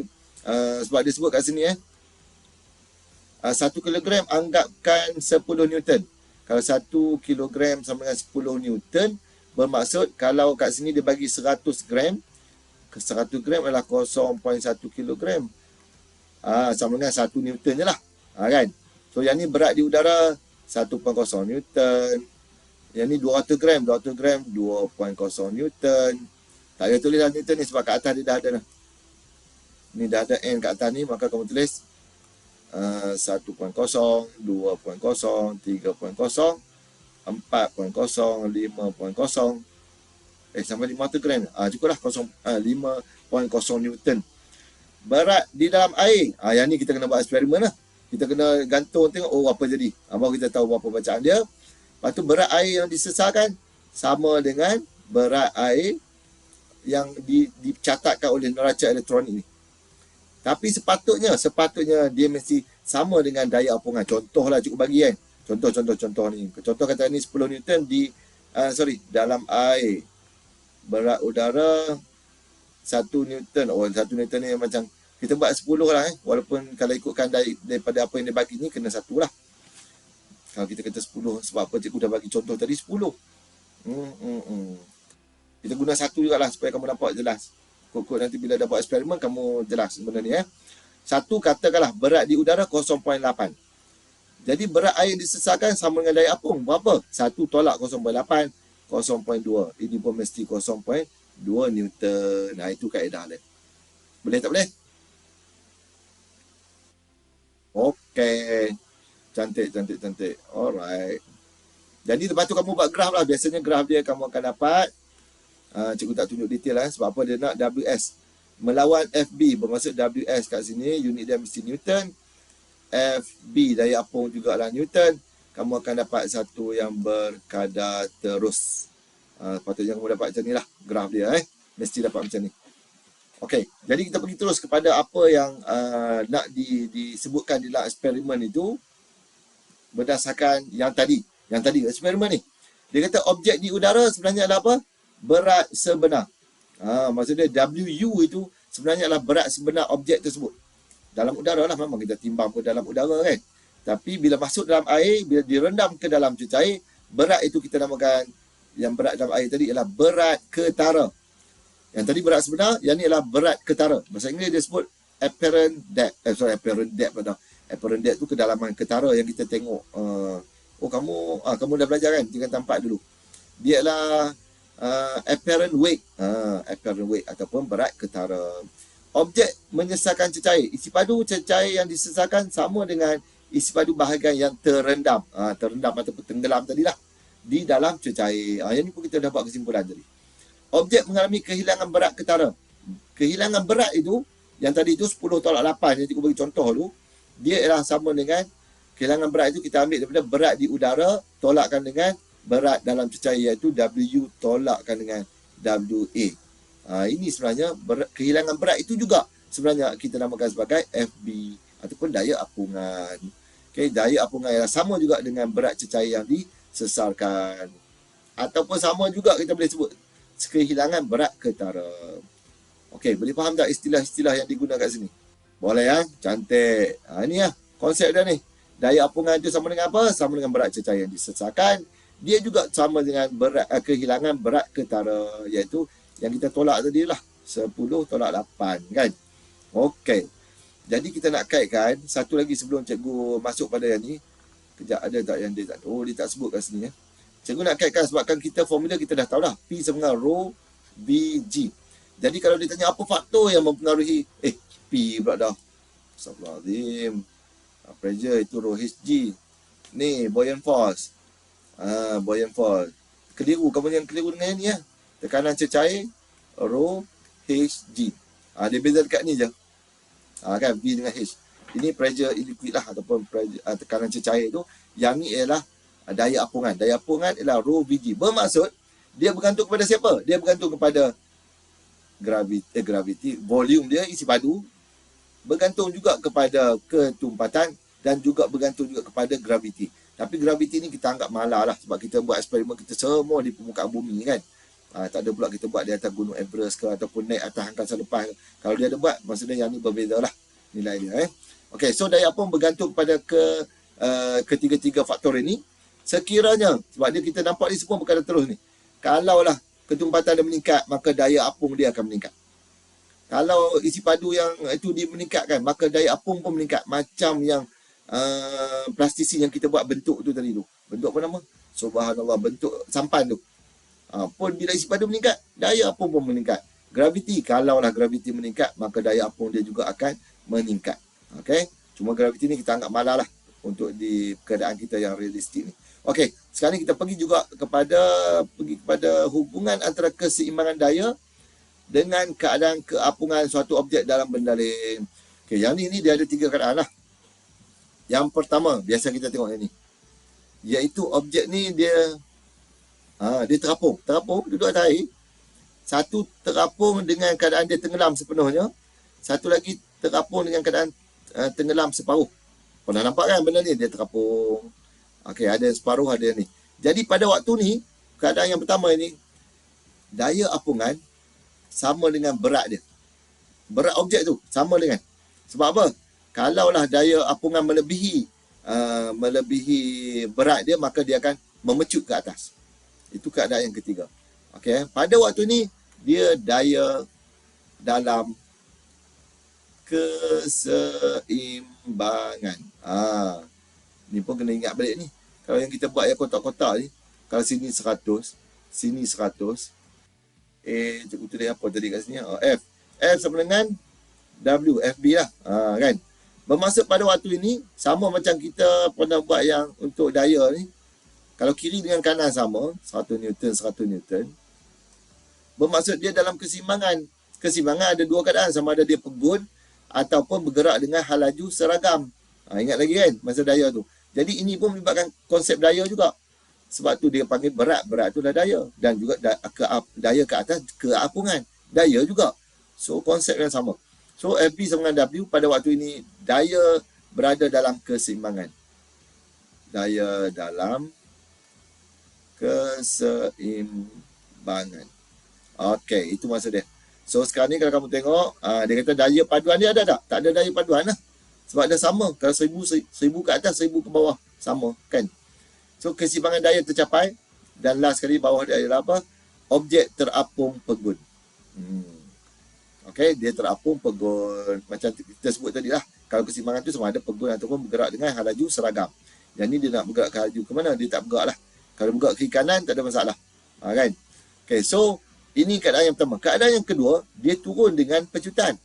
sebab dia sebut kat sini 1 kilogram anggapkan 10 Newton. Kalau 1 kilogram sama dengan 10 Newton, bermaksud kalau kat sini dia bagi 100 gram, 100 gram adalah 0.1 kilogram. Sama dengan 1 Newton je lah. Kan? So yang ni berat di udara 1.0 Newton. Yang ni 200 gram 2.0 Newton. Tak payah tulis lah Newton ni sebab kat atas dia dah ada dah. Ni dah ada N kat atas ni, maka kamu tulis 1.0, 2.0, 3.0, 4.0, 5.0. Sampai 500 gram. Cukup lah 5.0 Newton. Berat di dalam air. Yang ni kita kena buat eksperimen lah. Kita kena gantung tengok, apa jadi. Baru kita tahu berapa bacaan dia. Lepas tu berat air yang disesarkan sama dengan berat air yang dicatatkan oleh neraca elektronik ni. Tapi sepatutnya dia mesti sama dengan daya apungan. Contoh lah cikgu bagi kan. Contoh ni. Contoh kata ni 10 Newton dalam air. Berat udara 1 Newton. 1 Newton ni macam kita buat 10 lah Walaupun kalau ikutkan daripada apa yang dia bagi ni kena 1 lah. Kalau kita kata 10, sebab apa cikgu dah bagi contoh tadi 10. Kita guna 1 jugalah supaya kamu nampak jelas. Kok nanti bila dah buat eksperimen kamu jelas benda ni 1 katakanlah berat di udara 0.8. Jadi berat air disesarkan sama dengan daya apung berapa? 1 tolak 0.8, 0.2. Ini pun mesti 0.2 Newton. Itu kaedah dia. Boleh tak boleh? Okey. Cantik. Alright. Jadi lepas tu kamu buat graf lah. Biasanya graf dia kamu akan dapat. Cikgu tak tunjuk detail sebab apa dia nak WS. Melawan FB. Bermaksud WS kat sini, unit dia mesti Newton. FB, daya apung jugalah Newton. Kamu akan dapat satu yang berkadar terus. Patutnya kamu dapat macam ni lah. Graf dia mesti dapat macam ni. Okey, jadi kita pergi terus kepada apa yang nak disebutkan di dalam eksperimen itu. Berdasarkan yang tadi eksperimen ni. Dia kata objek di udara sebenarnya adalah apa? Berat sebenar. Maksudnya WU itu sebenarnya adalah berat sebenar objek tersebut. Dalam udara lah, memang kita timbang pun dalam udara kan. Tapi bila masuk dalam air, bila direndam ke dalam cecair, berat itu kita namakan, yang berat dalam air tadi ialah berat ketara. Yang tadi berat sebenar, yang ni adalah berat ketara. Bahasa Inggeris dia sebut apparent depth. Apparent depth tu kedalaman ketara yang kita tengok. Kamu dah belajar kan tingkat 4 dulu. Dia adalah apparent weight. Apparent weight ataupun berat ketara. Objek menyesarkan cecair. Isi padu cecair yang disesarkan sama dengan isi padu bahagian yang terendam. Terendam ataupun tenggelam tadilah di dalam cecair. Yang ni pun kita dah buat kesimpulan tadi. Objek mengalami kehilangan berat ketara. Kehilangan berat itu, yang tadi itu 10 tolak 8 yang cikgu bagi contoh tu, dia ialah sama dengan kehilangan berat itu kita ambil daripada berat di udara tolakkan dengan berat dalam cecair, iaitu W tolakkan dengan WA. Ini sebenarnya kehilangan berat itu juga sebenarnya kita namakan sebagai FB ataupun daya apungan. Daya apungan ialah sama juga dengan berat cecair yang disesarkan. Ataupun sama juga kita boleh sebut kehilangan berat ketara. Boleh faham tak istilah-istilah yang digunakan kat sini? Boleh Cantik. Ini konsep dia ni. Daya apungan itu sama dengan apa? Sama dengan berat cecair yang disesarkan. Dia juga sama dengan kehilangan berat ketara, iaitu yang kita tolak tadi lah 10 tolak 8 kan. Jadi kita nak kaitkan satu lagi sebelum cikgu masuk pada yang ni. Kejap, ada tak yang dia tak? Dia tak sebut kat sini Cikgu nak kaitkan sebabkan kita formula kita dah tahu dah. P sama dengan rho VG. Jadi kalau dia tanya apa faktor yang mempengaruhi P pula dah. Astagfirullahaladzim. Pressure itu rho Hg. Ni buoyant force. Buoyant force. Keliru, kamu yang keliru dengan ni Tekanan cecair rho Hg. Dia beza dekat ni je. Kan V dengan H. Ini pressure in liquid lah, ataupun pressure, tekanan cecair itu. Yang ni ialah daya apungan. Daya apungan ialah rho Vg. Bermaksud dia bergantung kepada siapa? Dia bergantung kepada graviti, volume dia, isi padu, bergantung juga kepada ketumpatan, dan juga bergantung juga kepada graviti. Tapi graviti ni kita anggap malah lah, sebab kita buat eksperimen kita semua di permukaan bumi kan. Tak ada pula kita buat di atas gunung Everest ke, ataupun naik atas angkasa lepas. Kalau dia ada buat, maksudnya yang ni berbeza lah nilai dia. Okey, so daya apung bergantung pada ketiga-tiga faktor ini. Sekiranya, sebab dia kita nampak ni semua berkala terus ni. Kalaulah ketumpatan dia meningkat, maka daya apung dia akan meningkat. Kalau isi padu yang itu dia meningkatkan, maka daya apung pun meningkat. Macam yang plastisi yang kita buat bentuk tu tadi tu. Bentuk apa nama? Subhanallah, bentuk sampan tu. Pun bila isi padu meningkat, daya apung pun meningkat. Graviti, kalaulah graviti meningkat, maka daya apung dia juga akan meningkat. Okey, cuma graviti ni kita anggap malah lah untuk di keadaan kita yang realistik ni. Okey, sekarang ni kita pergi kepada hubungan antara keseimbangan daya dengan keadaan keapungan suatu objek dalam benda lain. Okey, yang ni dia ada 3 keadaan lah. Yang pertama, biasa kita tengok yang ni, iaitu objek ni dia terapung duduk atas air. Satu terapung dengan keadaan dia tenggelam sepenuhnya, satu lagi terapung dengan keadaan tenggelam separuh. Pernah nampak kan benda ni? Dia terapung. Okey, ada separuh, ada ni. Jadi pada waktu ni, keadaan yang pertama ini, daya apungan sama dengan berat dia. Berat objek tu sama dengan. Sebab apa? Kalaulah daya apungan melebihi berat dia, maka dia akan memecut ke atas. Itu keadaan yang ketiga. Okey, pada waktu ni dia daya dalam keseimbangan. Ni pun kena ingat balik ni. Kalau yang kita buat yang kotak-kotak ni, kalau sini 100, sini 100, cikgu tulis apa tadi kat sini? F sama dengan W, FB lah. Kan? Bermaksud pada waktu ini, sama macam kita pernah buat yang untuk daya ni, kalau kiri dengan kanan sama, 1 Newton, 100 Newton, bermaksud dia dalam keseimbangan. Keseimbangan ada 2 keadaan, sama ada dia pegun ataupun bergerak dengan hal laju seragam. Ingat lagi kan masa daya tu. Jadi ini pun melibatkan konsep daya juga. Sebab tu dia panggil berat. Berat tu dah daya. Dan juga daya ke atas keapungan. Daya juga. So konsep yang sama. So FB sama dengan W, pada waktu ini daya berada dalam keseimbangan. Daya dalam keseimbangan. Okey, itu maksud dia. So sekarang ni kalau kamu tengok, dia kata daya paduan dia ada tak? Tak ada daya paduan lah. Sebab dia sama. Kalau 1000 ke atas, 1000 ke bawah. Sama kan? So keseimbangan daya tercapai. Dan last sekali bawah dia adalah apa? Objek terapung pegun. Okey, dia terapung pegun. Macam kita sebut tadi lah. Kalau keseimbangan tu sama ada pegun ataupun bergerak dengan hal laju seragam. Yang ni dia nak bergerak ke laju ke mana? Dia tak bergerak lah. Kalau bergerak kiri kanan, tak ada masalah. Kan? Okey, so ini keadaan yang pertama. Keadaan yang kedua, dia turun dengan pecutan.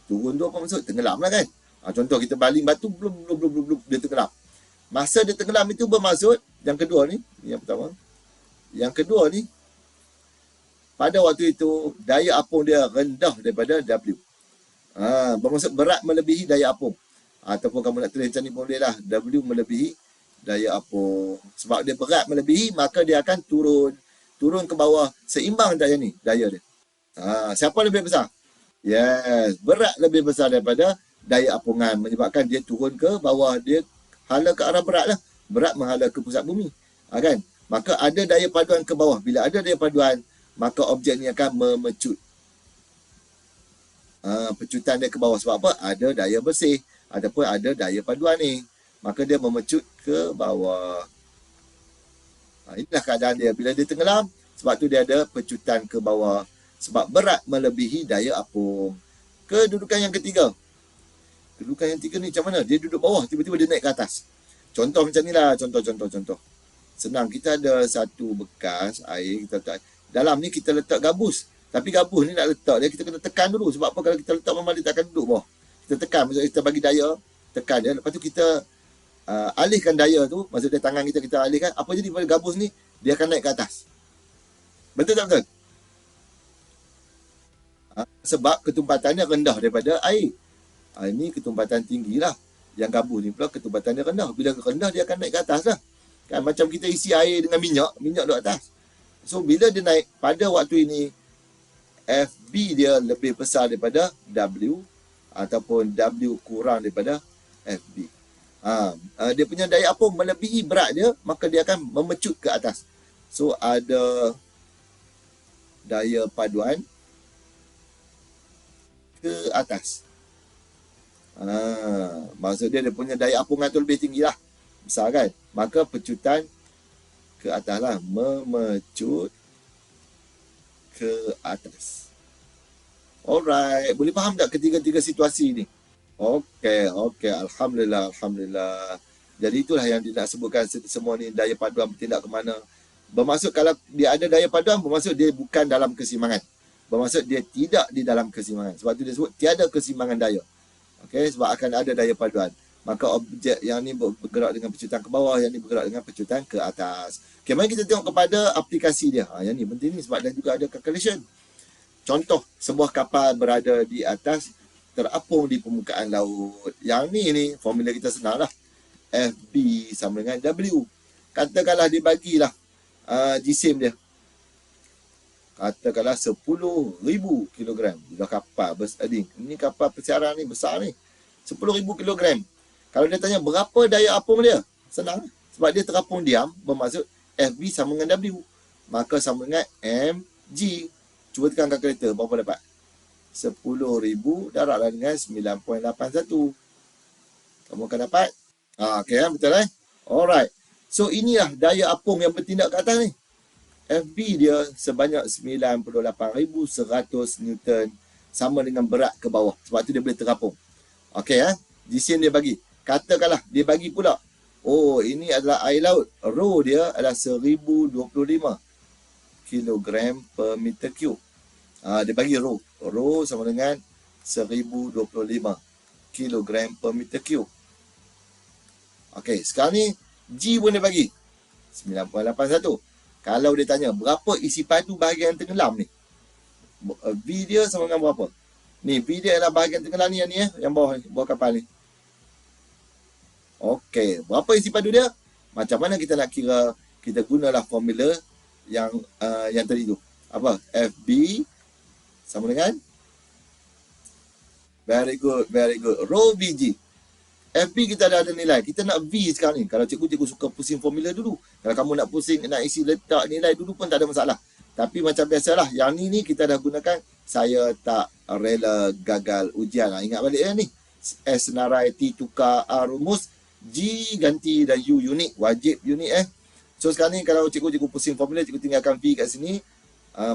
Turun tu apa maksud? Tenggelam lah kan? Contoh kita baling batu, belum, dia tenggelam. Masa dia tenggelam itu bermaksud, yang kedua ni, yang pertama. Yang kedua ni, pada waktu itu, daya apung dia rendah daripada W. Bermaksud berat melebihi daya apung. Ataupun kamu nak tulis macam ni pun boleh lah. W melebihi daya apung. Sebab dia berat melebihi, maka dia akan turun ke bawah. Seimbang daya ni, daya dia. Siapa lebih besar? Yes, berat lebih besar daripada daya apungan, menyebabkan dia turun ke bawah. Dia hala ke arah berat lah. Berat menghala ke pusat bumi. Kan? Maka ada daya paduan ke bawah. Bila ada daya paduan, maka objek ni akan memecut. Pecutan dia ke bawah. Sebab apa? Ada daya bersih. Ataupun ada daya paduan ni. Maka dia memecut ke bawah. Inilah keadaan dia. Bila dia tenggelam, sebab tu dia ada pecutan ke bawah. Sebab berat melebihi daya apung. Kedudukan yang ketiga. Kedudukan yang tiga ni macam mana? Dia duduk bawah, tiba-tiba dia naik ke atas. Contoh macam ni lah. Contoh. Senang, kita ada satu bekas air. Kita letak. Dalam ni kita letak gabus. Tapi gabus ni nak letak dia, kita kena tekan dulu. Sebab apa? Kalau kita letak memang dia tak akan duduk bawah. Kita tekan, maksudnya kita bagi daya, tekan dia. Lepas tu kita alihkan daya tu, maksudnya tangan kita alihkan. Apa jadi pada gabus ni? Dia akan naik ke atas. Betul tak betul? Sebab ketumpatannya rendah daripada air. Ini ketumpatan tinggi lah. Yang gabus ni pula ketumpatan dia rendah. Bila rendah dia akan naik ke atas lah. Kan macam kita isi air dengan minyak duduk atas. So bila dia naik pada waktu ini, FB dia lebih besar daripada W ataupun W kurang daripada FB. Dia punya daya apung melebihi berat dia, maka dia akan memecut ke atas. So ada daya paduan ke atas. Maksudnya dia punya daya apungan tu lebih tinggi lah. Besar kan? Maka pecutan ke atas lah. Memecut ke atas. Alright. Boleh faham tak ketiga-tiga situasi ni? Okey. Alhamdulillah. Jadi itulah yang dia nak sebutkan semua ni, daya paduan bertindak ke mana. Bermaksud kalau dia ada daya paduan, bermaksud dia bukan dalam keseimbangan. Bermaksud dia tidak di dalam keseimbangan. Sebab tu dia sebut tiada keseimbangan daya. Okey, sebab akan ada daya paduan. Maka objek yang ni bergerak dengan pecutan ke bawah, yang ni bergerak dengan pecutan ke atas. Okey, mari kita tengok kepada aplikasi dia. Yang ni penting ni sebab dia juga ada calculation. Contoh, sebuah kapal berada di atas, terapung di permukaan laut. Yang ni formula kita senang lah. FB sama dengan W. Katakanlah dia bagilah jisim dia. Katakanlah 10,000 kilogram. Bila kapal bersading. Ini kapal persiaran ni besar ni. 10,000 kilogram. Kalau dia tanya berapa daya apung dia? Senang. Sebab dia terapung diam. Bermaksud FB sama dengan W. Maka sama dengan mg. Cuba tekan kalkulator. Berapa dapat? 10,000 darabkan dengan 9.81. Kamu akan dapat? Okey kan? Betul eh? Alright. So inilah daya apung yang bertindak ke atas ni. FB dia sebanyak 98,100 Newton, sama dengan berat ke bawah. Sebab tu dia boleh terapung. Okey jisim dia bagi. Katakanlah dia bagi pula. Oh, ini adalah air laut. Rho dia adalah 1025 kilogram per meter cube. Dia bagi rho. Rho sama dengan 1025 kilogram per meter cube. Okey, sekarang ni G pun dia bagi 9.81. Kalau dia tanya berapa isi padu bahagian tenggelam ni, V dia sama dengan berapa? Ni V dia adalah bahagian tenggelam ni, yang bawah ni, bawah kapal ni. Okey, berapa isi padu dia? Macam mana kita nak kira? Kita gunalah formula yang tadi tu. Apa? FB sama dengan very good. Rho VG. FB kita dah ada nilai. Kita nak V sekarang ni. Kalau cikgu suka pusing formula dulu. Kalau kamu nak pusing, nak isi letak nilai dulu pun tak ada masalah. Tapi macam biasalah, yang ni kita dah gunakan. Saya tak rela gagal ujian. Ingat balik ni. S senarai, T tukar, R rumus, G ganti dan U unit. Wajib unit So sekarang ni kalau cikgu pusing formula, cikgu tinggalkan V kat sini.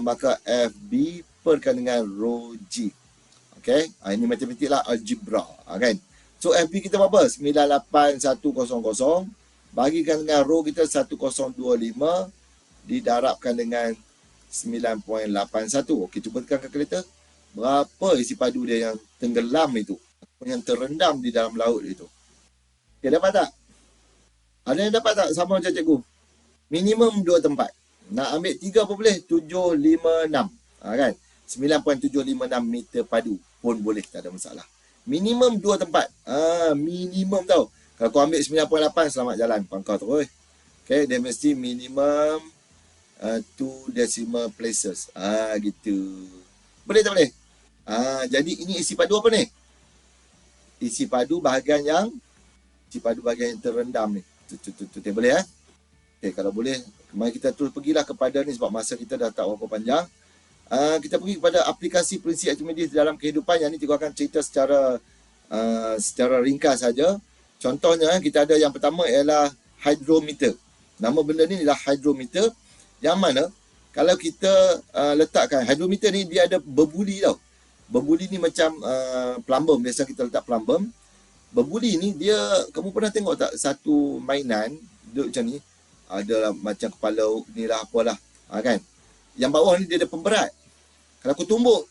Maka FB perkan dengan rho G. Okay. Ini matematik lah, algebra. Kan? So FB kita berapa? 98100 bagikan dengan rho kita 1025 didarabkan dengan 9.81. Okey, cuba tekan kalkulator. Berapa isi padu dia yang tenggelam itu? Yang terendam di dalam laut itu. Okey, dapat tak? Ada yang dapat tak? Sama macam cikgu. Minimum 2 tempat. Nak ambil 3.756. Kan? 9.756 meter padu pun boleh, tak ada masalah. Minimum 2 tempat. Minimum tau. Kalau kau ambil 9.8, selamat jalan. Pangkau terus. Okay, dia mesti minimum 2 decimal places. Gitu. Boleh tak boleh? Jadi ini isi padu apa ni? Isi padu bahagian yang terendam ni. Tu boleh Okay, kalau boleh, mari kita terus pergilah kepada ni sebab masa kita dah tak berapa panjang. Kita pergi kepada aplikasi prinsip Archimedes dalam kehidupan. Yang ni cikgu akan cerita secara ringkas saja. Contohnya kita ada yang pertama ialah hydrometer. Nama benda ni ialah hydrometer, yang mana kalau kita letakkan hydrometer ni, dia ada berbuli tau. Berbuli ni macam plumbum, biasa kita letak plumbum. Berbuli ni dia, kamu pernah tengok tak satu mainan duduk macam ni, ada macam kepala ni lah apalah, kan? Yang bawah ni dia ada pemberat. Kalau kau tumbuk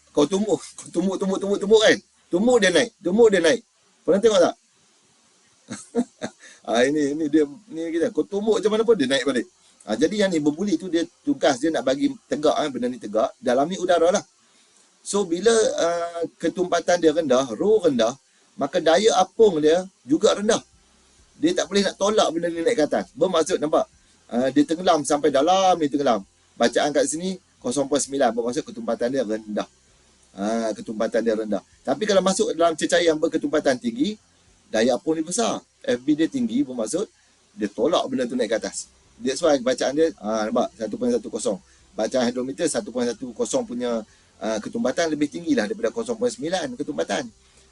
kan. Tumbuk dia naik. Pernah tengok tak? Ini dia ni kita. Kau tumbuk macam mana pun dia naik balik. Jadi yang ni berbuli tu dia tugas dia nak bagi tegak benda ni tegak. Dalam ni udara lah. So bila ketumpatan dia rendah, rho rendah, maka daya apung dia juga rendah. Dia tak boleh nak tolak benda ni naik ke atas. Bermaksud nampak? Dia tenggelam sampai dalam, dia tenggelam. Bacaan kat sini 0.9, bermaksud ketumpatan dia rendah. Ketumpatan dia rendah. Tapi kalau masuk dalam cecair yang berketumpatan tinggi, daya apung dia besar. FB dia tinggi, bermaksud dia tolak benda tu naik ke atas. That's why bacaan dia, nampak? 1.10. Bacaan hidrometer 1.10 punya ketumpatan lebih tinggi lah daripada 0.9 ketumpatan.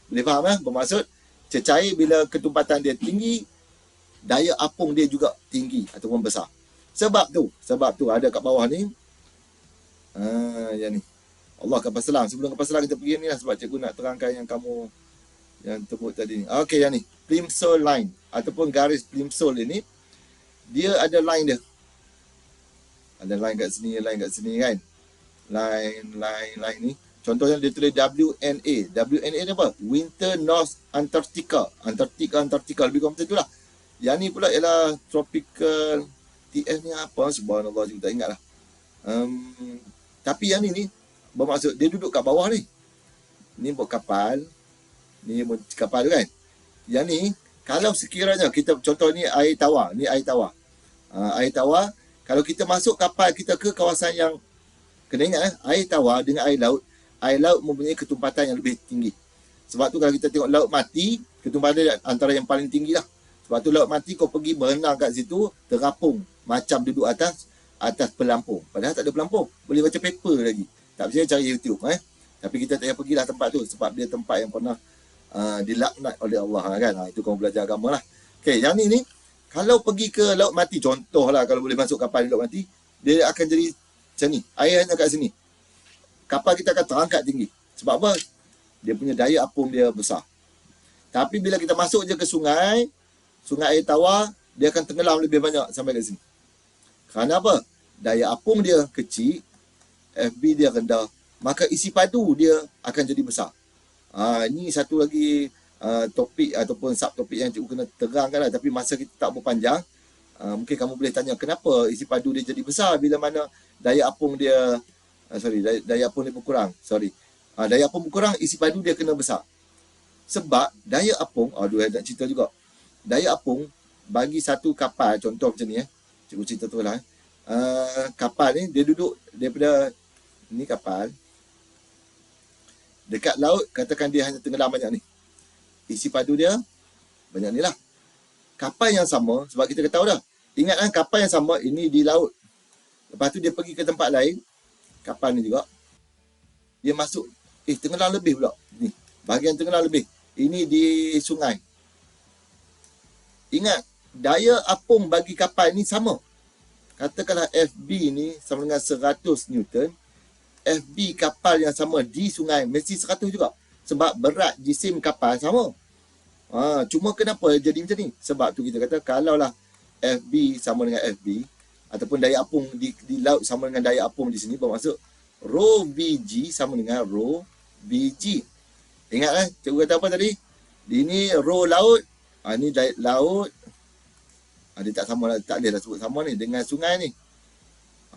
Boleh faham lah? Bermaksud cecair bila ketumpatan dia tinggi, daya apung dia juga tinggi ataupun besar. Sebab tu ada kat bawah ni. Yang ni. Allah kapal selam. Sebelum kapal selam kita pergi ni lah, sebab cikgu nak terangkan yang kamu yang sebut tadi ni. Okey, yang ni. Plimsoll line ataupun garis Plimsoll ini, dia ada line dia. Ada line kat sini, line kat sini kan. Line ni. Contohnya dia tulis WNA. WNA ni apa? Winter North Antarctica. Antarctica. Lebih kurang macam tu lah. Yang ni pula ialah tropical. TF ni apa? Subhanallah, juga tak ingat lah. Tapi yang ni bermaksud dia duduk kat bawah ni. Ni buat kapal. Ni kapal tu kan. Yang ni, kalau sekiranya kita, contoh ni air tawar. Ni air tawar. Air tawar. Kalau kita masuk kapal kita ke kawasan yang, kena ingat air tawar dengan air laut mempunyai ketumpatan yang lebih tinggi. Sebab tu kalau kita tengok laut mati, ketumpatan dia antara yang paling tinggi lah. Sebab tu laut mati kau pergi berenang kat situ, terapung. Macam duduk atas pelampung. Padahal tak ada pelampung. Boleh baca paper lagi. Tak percaya cari YouTube. Tapi kita tak payah pergilah tempat tu. Sebab dia tempat yang pernah dilaknat oleh Allah kan. Itu kau belajar agama lah. Okay, yang ni kalau pergi ke laut mati, contohlah kalau boleh masuk kapal di laut mati, dia akan jadi macam ni. Air hanya kat sini. Kapal kita akan terangkat tinggi. Sebab apa? Dia punya daya apung dia besar. Tapi bila kita masuk je ke sungai air tawar, dia akan tenggelam lebih banyak sampai ke sini. Kerana apa? Daya apung dia kecil, FB dia rendah, maka isi padu dia akan jadi besar. Ini satu lagi topik ataupun subtopik yang cikgu kena terangkan lah. Tapi masa kita tak berpanjang, mungkin kamu boleh tanya kenapa isi padu dia jadi besar bila mana daya apung dia daya apung dia berkurang. Daya apung berkurang, isi padu dia kena besar. Sebab daya apung, nak cerita juga. Daya apung bagi satu kapal, contoh macam ni cikgu cerita tu lah. Kapal ni dia duduk daripada ni kapal dekat laut, katakan dia hanya tenggelam banyak ni. Isi padu dia banyak ni lah. Kapal yang sama, sebab kita tahu dah. Ingat kan kapal yang sama ini di laut. Lepas tu dia pergi ke tempat lain, kapal ni juga. Dia masuk, tenggelam lebih pula. Ni, bahagian tenggelam lebih. Ini di sungai. Ingat, daya apung bagi kapal ni sama. Katakanlah FB ni sama dengan 100 Newton. FB kapal yang sama di sungai mesti 100 juga. Sebab berat jisim kapal sama. Cuma kenapa jadi macam ni? Sebab tu kita kata kalaulah FB sama dengan FB ataupun daya apung di laut sama dengan daya apung di sini, bermaksud rho VG sama dengan rho VG. Ingatlah cikgu kata apa tadi? Ini rho laut, ni laut. Dia tak sama lah, tak boleh lah sebut sama ni dengan sungai ni.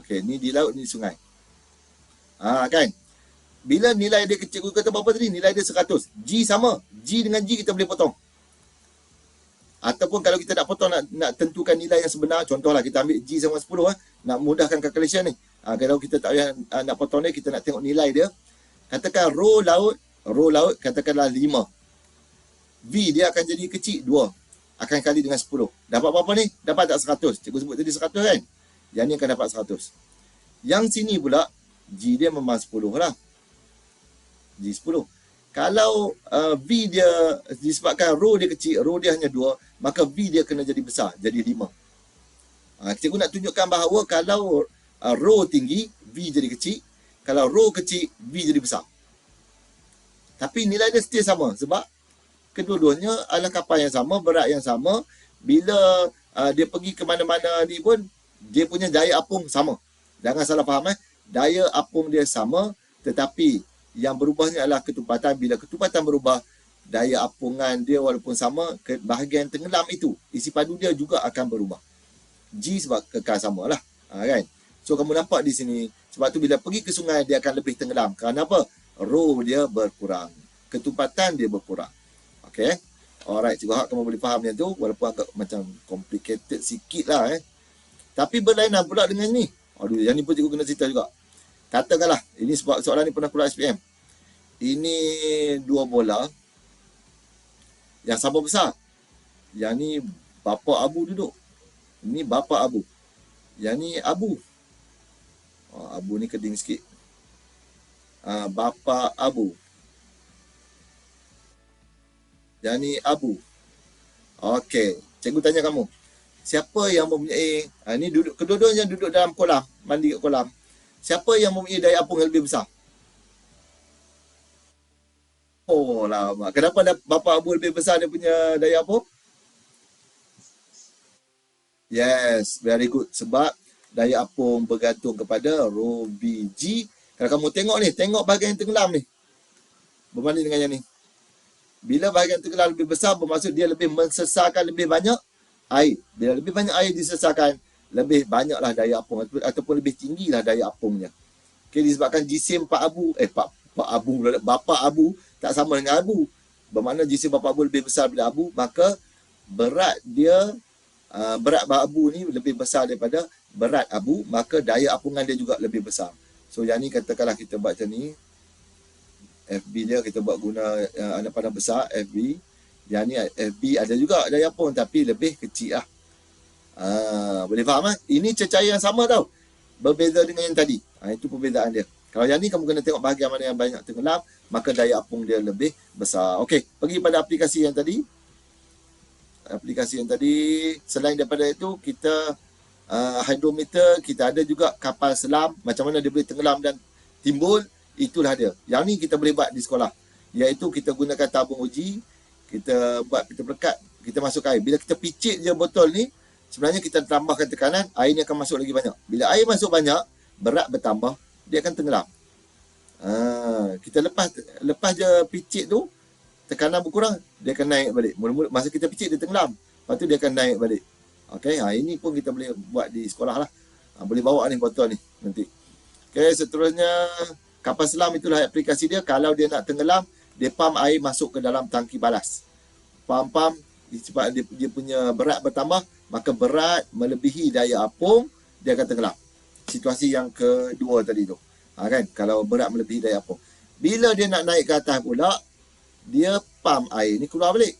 Okey, ni di laut, ni sungai. Kan? Bila nilai dia kecil, cikgu kata berapa tadi? Nilai dia 100. G sama. G dengan G kita boleh potong. Ataupun kalau kita nak potong, nak tentukan nilai yang sebenar, contohlah kita ambil G sama 10 nak mudahkan calculation ni. Kalau kita tak payah nak potong ni, kita nak tengok nilai dia. Katakan rho laut katakanlah 5. V dia akan jadi kecil 2. Akan kali dengan 10. Dapat berapa ni? Dapat tak 100? Cikgu sebut tadi 100 kan? Yang ni akan dapat 100. Yang sini pula, G dia memang 10 lah. G 10. Kalau V dia, disebabkan rho dia kecil, rho dia hanya 2, maka V dia kena jadi besar, jadi 5. Cikgu nak tunjukkan bahawa kalau rho tinggi, V jadi kecil. Kalau rho kecil, V jadi besar. Tapi nilai dia still sama. Sebab kedua-duanya adalah kapal yang sama, berat yang sama. Bila dia pergi ke mana-mana ni pun, dia punya daya apung sama. Jangan salah faham. Daya apung dia sama, tetapi yang berubahnya adalah ketumpatan. Bila ketumpatan berubah, daya apungan dia walaupun sama, bahagian tenggelam itu, isi padu dia juga akan berubah. G sebab kekal sama lah. Kan? So kamu nampak di sini, sebab tu bila pergi ke sungai, dia akan lebih tenggelam. Kerana apa? Rho dia berkurang. Ketumpatan dia berkurang. Okay. Alright, cikgu harap kamu boleh faham yang tu, walaupun agak macam complicated sikit lah. Tapi berlainan pula dengan ni. Aduh, yang ni pun cikgu kena cerita juga. Katakanlah, ini sebab soalan ni pernah keluar SPM. Ini dua bola yang sama besar. Yang ni bapa Abu duduk. Ini bapa Abu. Yang ni Abu. Abu ni keding sikit. Bapa Abu. Yang ni Abu. Okey, cikgu tanya kamu. Siapa yang mempunyai, ni duduk, kedua-duanya duduk dalam kolam, mandi kat kolam. Siapa yang mempunyai daya apung yang lebih besar? Oh lama. Kenapa bapa Abu lebih besar dia punya daya apung? Yes, very good. Sebab daya apung bergantung kepada rho Bg. Kalau kamu tengok ni, tengok bahagian yang tenggelam ni. Berbanding dengan yang ni. Bila bahagian tenggelam lebih besar, bermaksud dia lebih mensesarkan lebih banyak air. Bila lebih banyak air disesarkan, lebih banyaklah daya apung ataupun lebih tinggilah daya apungnya. Okay, disebabkan jisim Pak Abu, bapa Abu tak sama dengan Abu. Bermakna jisim bapa Abu lebih besar daripada Abu, maka berat dia, berat Abu ni lebih besar daripada berat Abu, maka daya apungan dia juga lebih besar. So yang ni katakanlah kita buat macam ni, FB dia kita buat guna anak panah besar, FB. Yang ni FB ada juga daya apung tapi lebih kecil lah. Boleh faham kan? Ini cecair yang sama tau. Berbeza dengan yang tadi. Itu perbezaan dia. Kalau yang ni kamu kena tengok bahagian mana yang banyak tenggelam, maka daya apung dia lebih besar. Okey, pergi pada aplikasi yang tadi. Aplikasi yang tadi, selain daripada itu, kita hydrometer, kita ada juga kapal selam. Macam mana dia boleh tenggelam dan timbul, itulah dia. Yang ni kita boleh buat di sekolah. Iaitu kita gunakan tabung uji, kita buat kita pelekat, kita masuk air. Bila kita picit je botol ni, sebenarnya kita tambahkan tekanan, airnya akan masuk lagi banyak. Bila air masuk banyak, berat bertambah, dia akan tenggelam. Kita lepas je picit tu, tekanan berkurang, dia akan naik balik. Mula-mula masa kita picit dia tenggelam, lepas tu dia akan naik balik. Okey, ini pun kita boleh buat di sekolah lah. Boleh bawa ni botol ni nanti. Okey, seterusnya kapal selam, itulah aplikasi dia. Kalau dia nak tenggelam, dia pump air masuk ke dalam tangki balas. Pump sebab dia punya berat bertambah, maka berat melebihi daya apung, dia akan tenggelam. Situasi yang kedua tadi tu. Kan? Kalau berat melebihi daya apung. Bila dia nak naik ke atas pula, dia pump air ni keluar balik.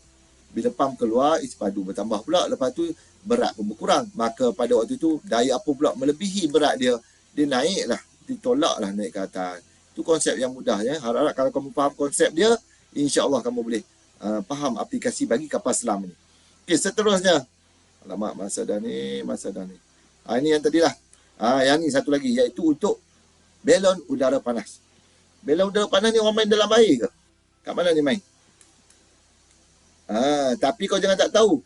Bila pump keluar, isi padu bertambah pula. Lepas tu berat pun berkurang. Maka pada waktu tu daya apung pula melebihi berat dia. Dia naik lah. Ditolaklah naik ke atas. Itu konsep yang mudah ya. Harap-harap kalau kamu faham konsep dia, insya-Allah kamu boleh faham aplikasi bagi kapal selam ni. Okey, seterusnya. Alamak, masa dah ni. Ini yang tadi lah. Yang ni satu lagi, iaitu untuk belon udara panas. Belon udara panas ni orang main dalam air ke? Kat mana ni main? Tapi kau jangan tak tahu.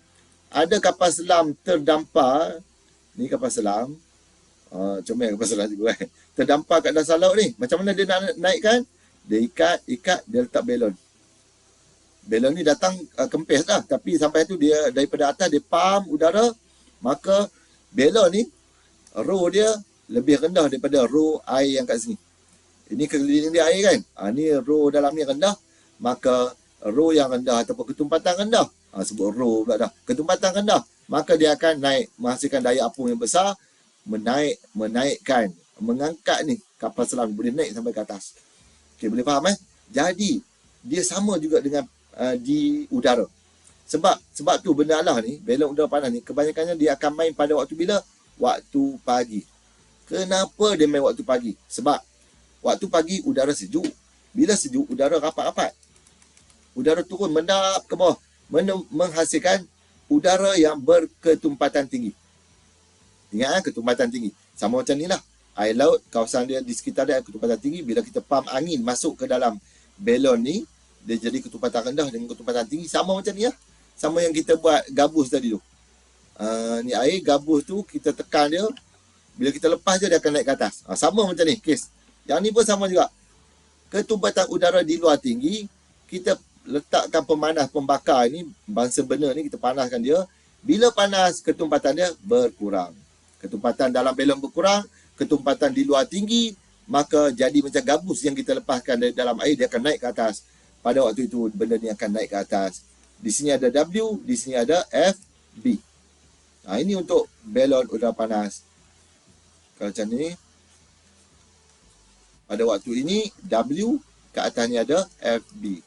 Ada kapal selam terdampar. Ni kapal selam. Comel kapal selam juga kan. Terdampar kat dasar laut ni. Macam mana dia nak naikkan? Dia ikat, dia letak belon. Belon ni datang kempis lah. Tapi sampai tu dia daripada atas dia pump udara. Maka belon ni, roh dia lebih rendah daripada roh air yang kat sini. Ini keliling dia air kan. Ni roh dalam ni rendah. Maka roh yang rendah ataupun ketumpatan rendah. Sebut roh pula dah. Ketumpatan rendah. Maka dia akan naik, menghasilkan daya apung yang besar. Menaikkan, mengangkat ni kapal selam. Boleh naik sampai ke atas. Okay, boleh faham Jadi, dia sama juga dengan di udara. Sebab tu benda Allah ni, belon udara panas ni, kebanyakannya dia akan main pada waktu bila? Waktu pagi. Kenapa dia main waktu pagi? Sebab waktu pagi udara sejuk. Bila sejuk, udara rapat-rapat. Udara turun mendap ke bawah. Menghasilkan udara yang berketumpatan tinggi. Ingat ketumpatan tinggi. Sama macam ni lah. Air laut, kawasan dia di sekitar dia ketumpatan tinggi. Bila kita pump angin masuk ke dalam belon ni, dia jadi ketumpatan rendah dengan ketumpatan tinggi. Sama macam ni lah. Sama yang kita buat gabus tadi tu. Ni air, gabus tu kita tekan dia. Bila kita lepas je, dia akan naik ke atas. Sama macam ni, kes. Yang ni pun sama juga. Ketumpatan udara di luar tinggi, kita letakkan pemanas pembakar ni, bangsa benda ni, kita panaskan dia. Bila panas, ketumpatan dia berkurang. Ketumpatan dalam belon berkurang, ketumpatan di luar tinggi, maka jadi macam gabus yang kita lepaskan dari dalam air, dia akan naik ke atas. Pada waktu itu, benda ni akan naik ke atas. Di sini ada W, di sini ada FB. Ini untuk balon udara panas. Kalau macam ni, pada waktu ini W, kat atas ni ada FB.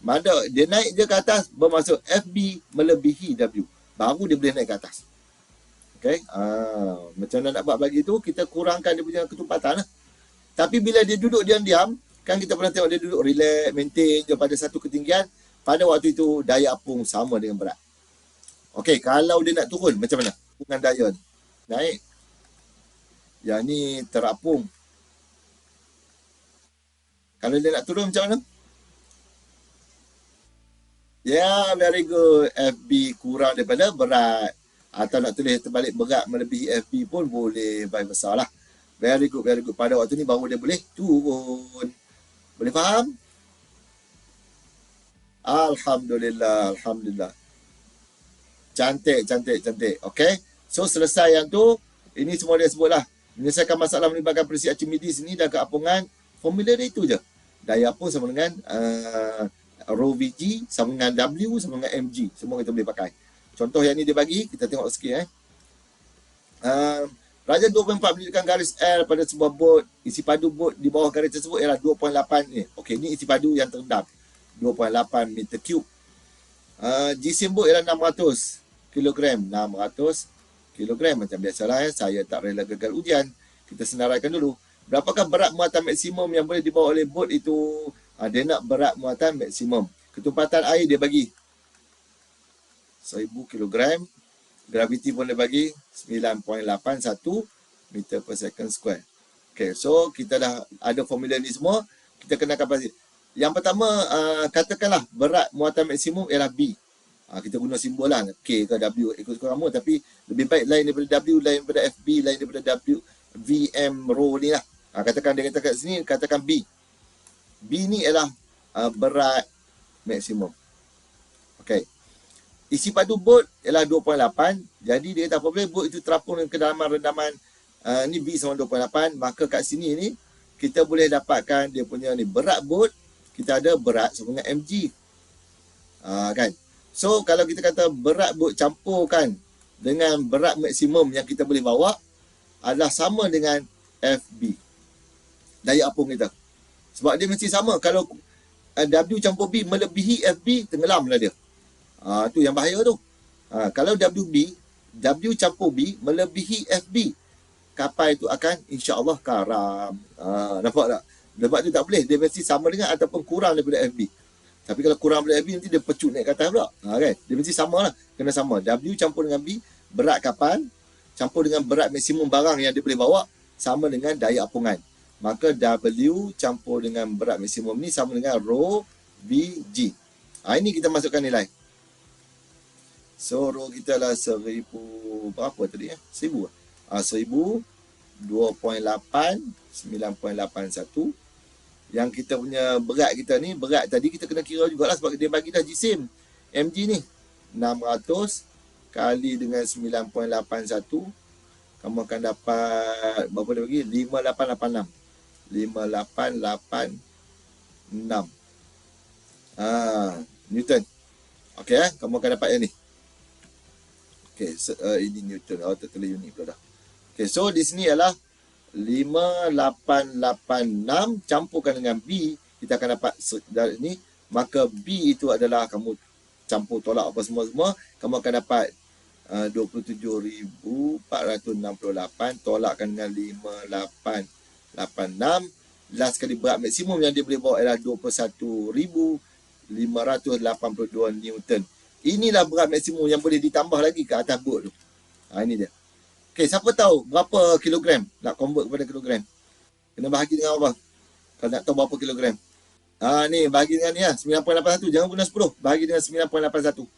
Mana dia naik je ke atas, bermaksud FB melebihi W. Baru dia boleh naik ke atas. Okay. Macam mana nak buat bagi tu, kita kurangkan dia punya ketumpatan lah. Tapi bila dia duduk diam-diam, kan kita pernah tengok dia duduk relax, maintain je pada satu ketinggian, pada waktu itu daya apung sama dengan berat. Okey, kalau dia nak turun, macam mana? Dengan daya ni. Naik. Yang ni terapung. Kalau dia nak turun macam mana? Very good. FB kurang daripada berat. Atau nak tulis terbalik, berat melebihi FB pun boleh. Baik besar lah. Very good, very good. Pada waktu ni baru dia boleh turun. Boleh faham? Alhamdulillah, Alhamdulillah. Cantik, cantik, cantik. Okay. So, selesai yang tu. Ini semua dia sebut lah. Menyelesaikan masalah melibatkan prinsip Archimedes ni dan keapungan. Formula dia itu je. Daya apung sama dengan rho Vg sama dengan W sama dengan mg. Semua kita boleh pakai. Contoh yang ni dia bagi, kita tengok sikit. Rajah 24 menunjukkan garis L pada sebuah bot. Isi padu bot di bawah garis tersebut ialah 2.8 ni. Okey, ni isi padu yang terendam. 2.8 meter cube. Jisim bot ialah 600 kilogram. 600 kilogram macam biasalah. Saya tak rela gagal ujian. Kita senaraikan dulu. Berapakah berat muatan maksimum yang boleh dibawa oleh bot itu? Dia nak berat muatan maksimum. Ketumpatan air dia bagi 1000 kg. Graviti pun dia bagi 9.81 meter per second square. Okay, so kita dah ada formula ni semua. Kita kenakan pasti. Yang pertama, katakanlah berat muatan maksimum ialah B. Kita guna simbol lah. K ke W ikut kamu. Tapi lebih baik lain daripada W, lain daripada FB, lain daripada W, VM, rho ni lah. Katakan dia kata kat sini, katakan B. B ni ialah berat maksimum. Okay. Isi padu bot ialah 2.8. Jadi dia kata apabila bot itu terapung dengan kedalaman rendaman ni B sama 2.8, maka kat sini ni kita boleh dapatkan dia punya ni berat bot, kita ada berat sama dengan mg. Kan? So kalau kita kata berat bot campurkan dengan berat maksimum yang kita boleh bawa adalah sama dengan FB. Daya apung kita. Sebab dia mesti sama. Kalau W campur B melebihi FB, tenggelamlah dia. Tu yang bahaya tu. Kalau W campur B melebihi FB, kapal itu akan insya-Allah karam. Nampak tak? Sebab tu tak boleh. Dia mesti sama dengan ataupun kurang daripada FB. Tapi kalau kurang daripada FB, nanti dia pecut naik ke atas pula. Kan? Dia mesti sama lah. Kena sama. W campur dengan B, berat kapal, campur dengan berat maksimum barang yang dia boleh bawa, sama dengan daya apungan. Maka W campur dengan berat maksimum ni sama dengan rho Vg. Ini kita masukkan nilai. So, rho kita lah 1000, berapa tadi ya? 1000 lah. 1000, 2.8, 9.81. Yang kita punya berat kita ni, berat tadi kita kena kira jugalah sebab dia bagi dah jisim. mg ni, 600 kali dengan 9.81. Kamu akan dapat, berapa dia bagi? 5886. 5886. Newton. Okey, kamu akan dapat yang ni. Okey, ini Newton. Tertulis unit pula dah. Okey, so di sini ialah 5886 campurkan dengan B, kita akan dapat dari ni. Maka B itu adalah kamu campur tolak apa semua-semua, kamu akan dapat 27,468 tolakkan dengan 5886. Last kali berat maksimum yang dia boleh bawa ialah 21,582 Newton. Inilah berat maksimum yang boleh ditambah lagi ke atas bot tu. Ini dia. Okey, siapa tahu berapa kilogram? Nak convert kepada kilogram. Kena bahagi dengan apa? Kalau nak tahu berapa kilogram. Ni bahagi dengan ni lah, 9.81. Jangan guna 10. Bahagi dengan 9.81.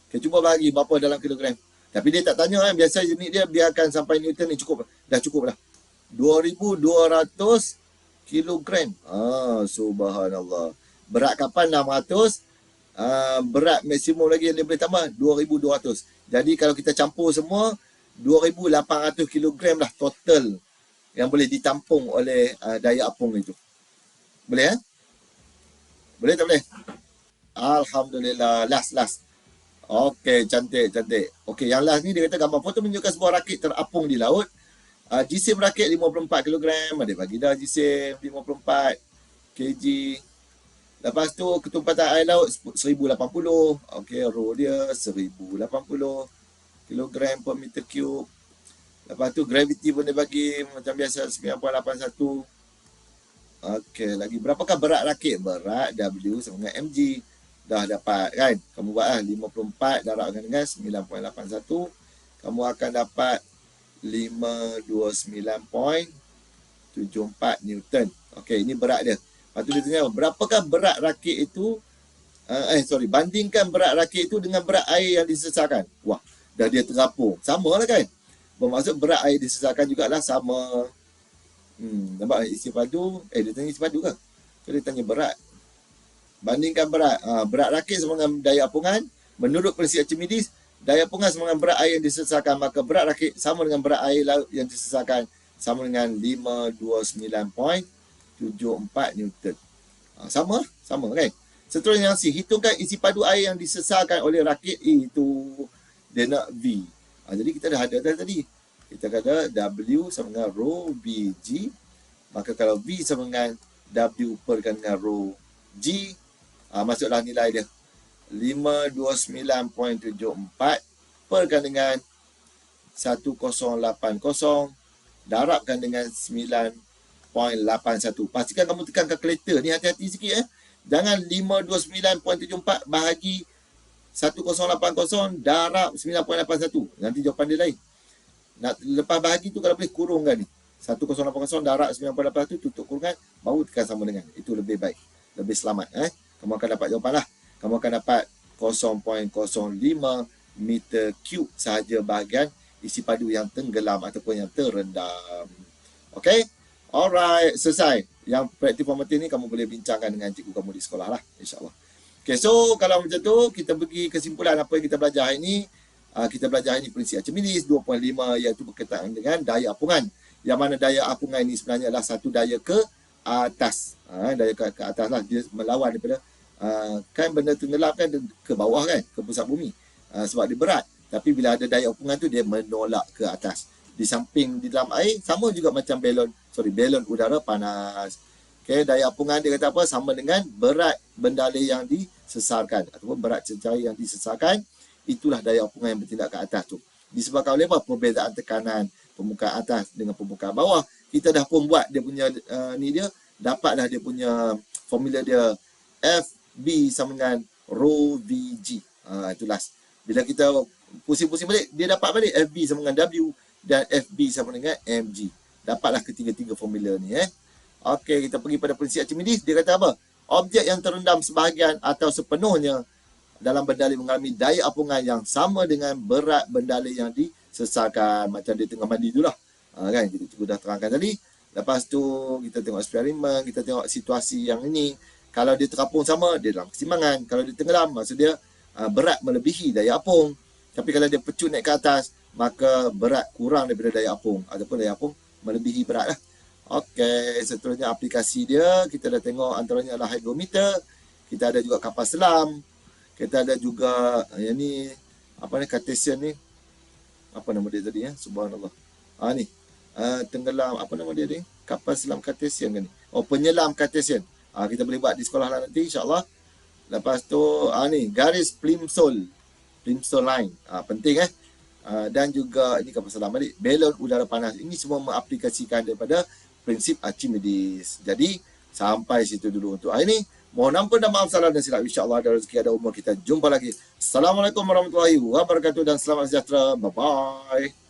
Okey, cuba bahagi berapa dalam kilogram. Tapi dia tak tanya kan. Biasa unit dia biarkan sampai Newton ni cukup. Dah cukup dah. 2,200 kilogram. Subhanallah. Berat kapal 600. Berat maksimum lagi yang dia boleh tambah 2,200. Jadi kalau kita campur semua, 2,800 kilogram lah total yang boleh ditampung oleh daya apung itu. Boleh Boleh tak boleh? Alhamdulillah. Last. Okey, cantik. Okey, yang last ni dia kata gambar foto menunjukkan sebuah rakit terapung di laut. Jisim rakit 54 kilogram. Dia bagi dah jisim 54 kg. Lepas tu ketumpatan air laut 1080. Okey, rho dia 1080 kilogram per meter cube. Lepas tu gravity pun dia bagi macam biasa 9.81. Okey, lagi berapakah berat rakit? Berat W sama dengan mg. Dah dapat kan? Kamu buat lah 54 darabkan dengan 9.81. Kamu akan dapat 529.74 Newton. Okey, ini berat dia. Lepas tu dia tanya, berapakah berat rakit itu? Bandingkan berat rakit itu dengan berat air yang disesarkan. Wah, dah dia terapung. Sama lah kan? Bermaksud berat air disesarkan jugalah sama. Nampak isi padu? Dia tanya isi padu ke? Dia tanya berat. Bandingkan berat. Berat rakit sama dengan daya apungan. Menurut prinsip Archimedes, daya apungan sama dengan berat air yang disesarkan. Maka berat rakit sama dengan berat air laut yang disesarkan. Sama dengan 529.74 Newton. Sama kan? Seterusnya yang C. Hitungkan isi padu air yang disesarkan oleh rakit itu. Dia nak V. Jadi kita dah ada tadi. Kita kata W sama dengan rho VG. Maka kalau V sama dengan W perkan dengan rho G, masuklah nilai dia. 529.74 perkan dengan 1080 darabkan dengan 9.81. Pastikan kamu tekan kalkulator ni, hati-hati sikit Jangan 529.74 bahagi 1080 darab 9.81. Nanti jawapan dia lain. Lepas bahagi tu kalau boleh kurungkan ni. 1080 darab 9.81 tutup kurungan, baru tekan sama dengan. Itu lebih baik. Lebih selamat. Kamu akan dapat jawapan lah. Kamu akan dapat 0.05 meter cube sahaja bahagian isi padu yang tenggelam ataupun yang terendam. Okay? Alright, selesai. Yang praktik formatif ni kamu boleh bincangkan dengan cikgu kamu di sekolah lah, insyaAllah. Okay, so kalau macam tu, kita pergi kesimpulan apa yang kita belajar hari ni. Kita belajar hari ni prinsip Archimedes 2.5, iaitu berkaitan dengan daya apungan. Yang mana daya apungan ni sebenarnya adalah satu daya ke atas. Daya ke atas lah, dia melawan daripada kan benda tenggelam kan ke bawah kan, ke pusat bumi. Sebab dia berat. Tapi bila ada daya apungan tu, dia menolak ke atas. Di samping di dalam air, sama juga macam balon udara panas. Okay, daya apungan dia kata apa? Sama dengan berat bendalai yang disesarkan ataupun berat cecair yang disesarkan. Itulah daya apungan yang bertindak ke atas tu. Disebabkan oleh apa? Perbezaan tekanan permukaan atas dengan permukaan bawah. Kita dah pun buat dia punya dapatlah dia punya formula dia, FB sama dengan rho VG. Itulah. Bila kita pusing-pusing balik, dia dapat balik FB sama dengan W dan FB sama dengan mg. Dapatlah ketiga-tiga formula ni. Okey, kita pergi pada prinsip Archimedes. Dia kata apa? Objek yang terendam sebahagian atau sepenuhnya dalam bendalai mengalami daya apungan yang sama dengan berat bendalai yang disesarkan. Macam dia tengah mandi tu lah. Kan? Kita cikgu dah terangkan tadi. Lepas tu, kita tengok eksperimen. Kita tengok situasi yang ini. Kalau dia terapung sama, dia dalam keseimbangan. Kalau dia tenggelam, maksud dia berat melebihi daya apung. Tapi kalau dia pecut naik ke atas, maka berat kurang daripada daya apung. Ataupun daya apung melebihi berat lah. Okey, seterusnya aplikasi dia. Kita dah tengok antaranya adalah hygrometer. Kita ada juga kapal selam. Kita ada juga yang ni, apa ni, Cartesian ni. Apa nama dia tadi Subhanallah. Ni. Tenggelam, apa nama dia ni? Kapal selam Cartesian kan ni? Oh, penyelam Cartesian. Kita boleh buat di sekolah lah nanti insya-Allah. Lepas tu ni garis Plimsoll line. Penting dan juga ini kapal selam balik, balon udara panas. Ini semua mengaplikasikan daripada prinsip Archimedes. Jadi sampai situ dulu untuk hari ini. Mohon ampun dan maaf salah dan silap. Insya-Allah ada rezeki ada umur kita jumpa lagi. Assalamualaikum warahmatullahi wabarakatuh dan selamat sejahtera. Bye bye.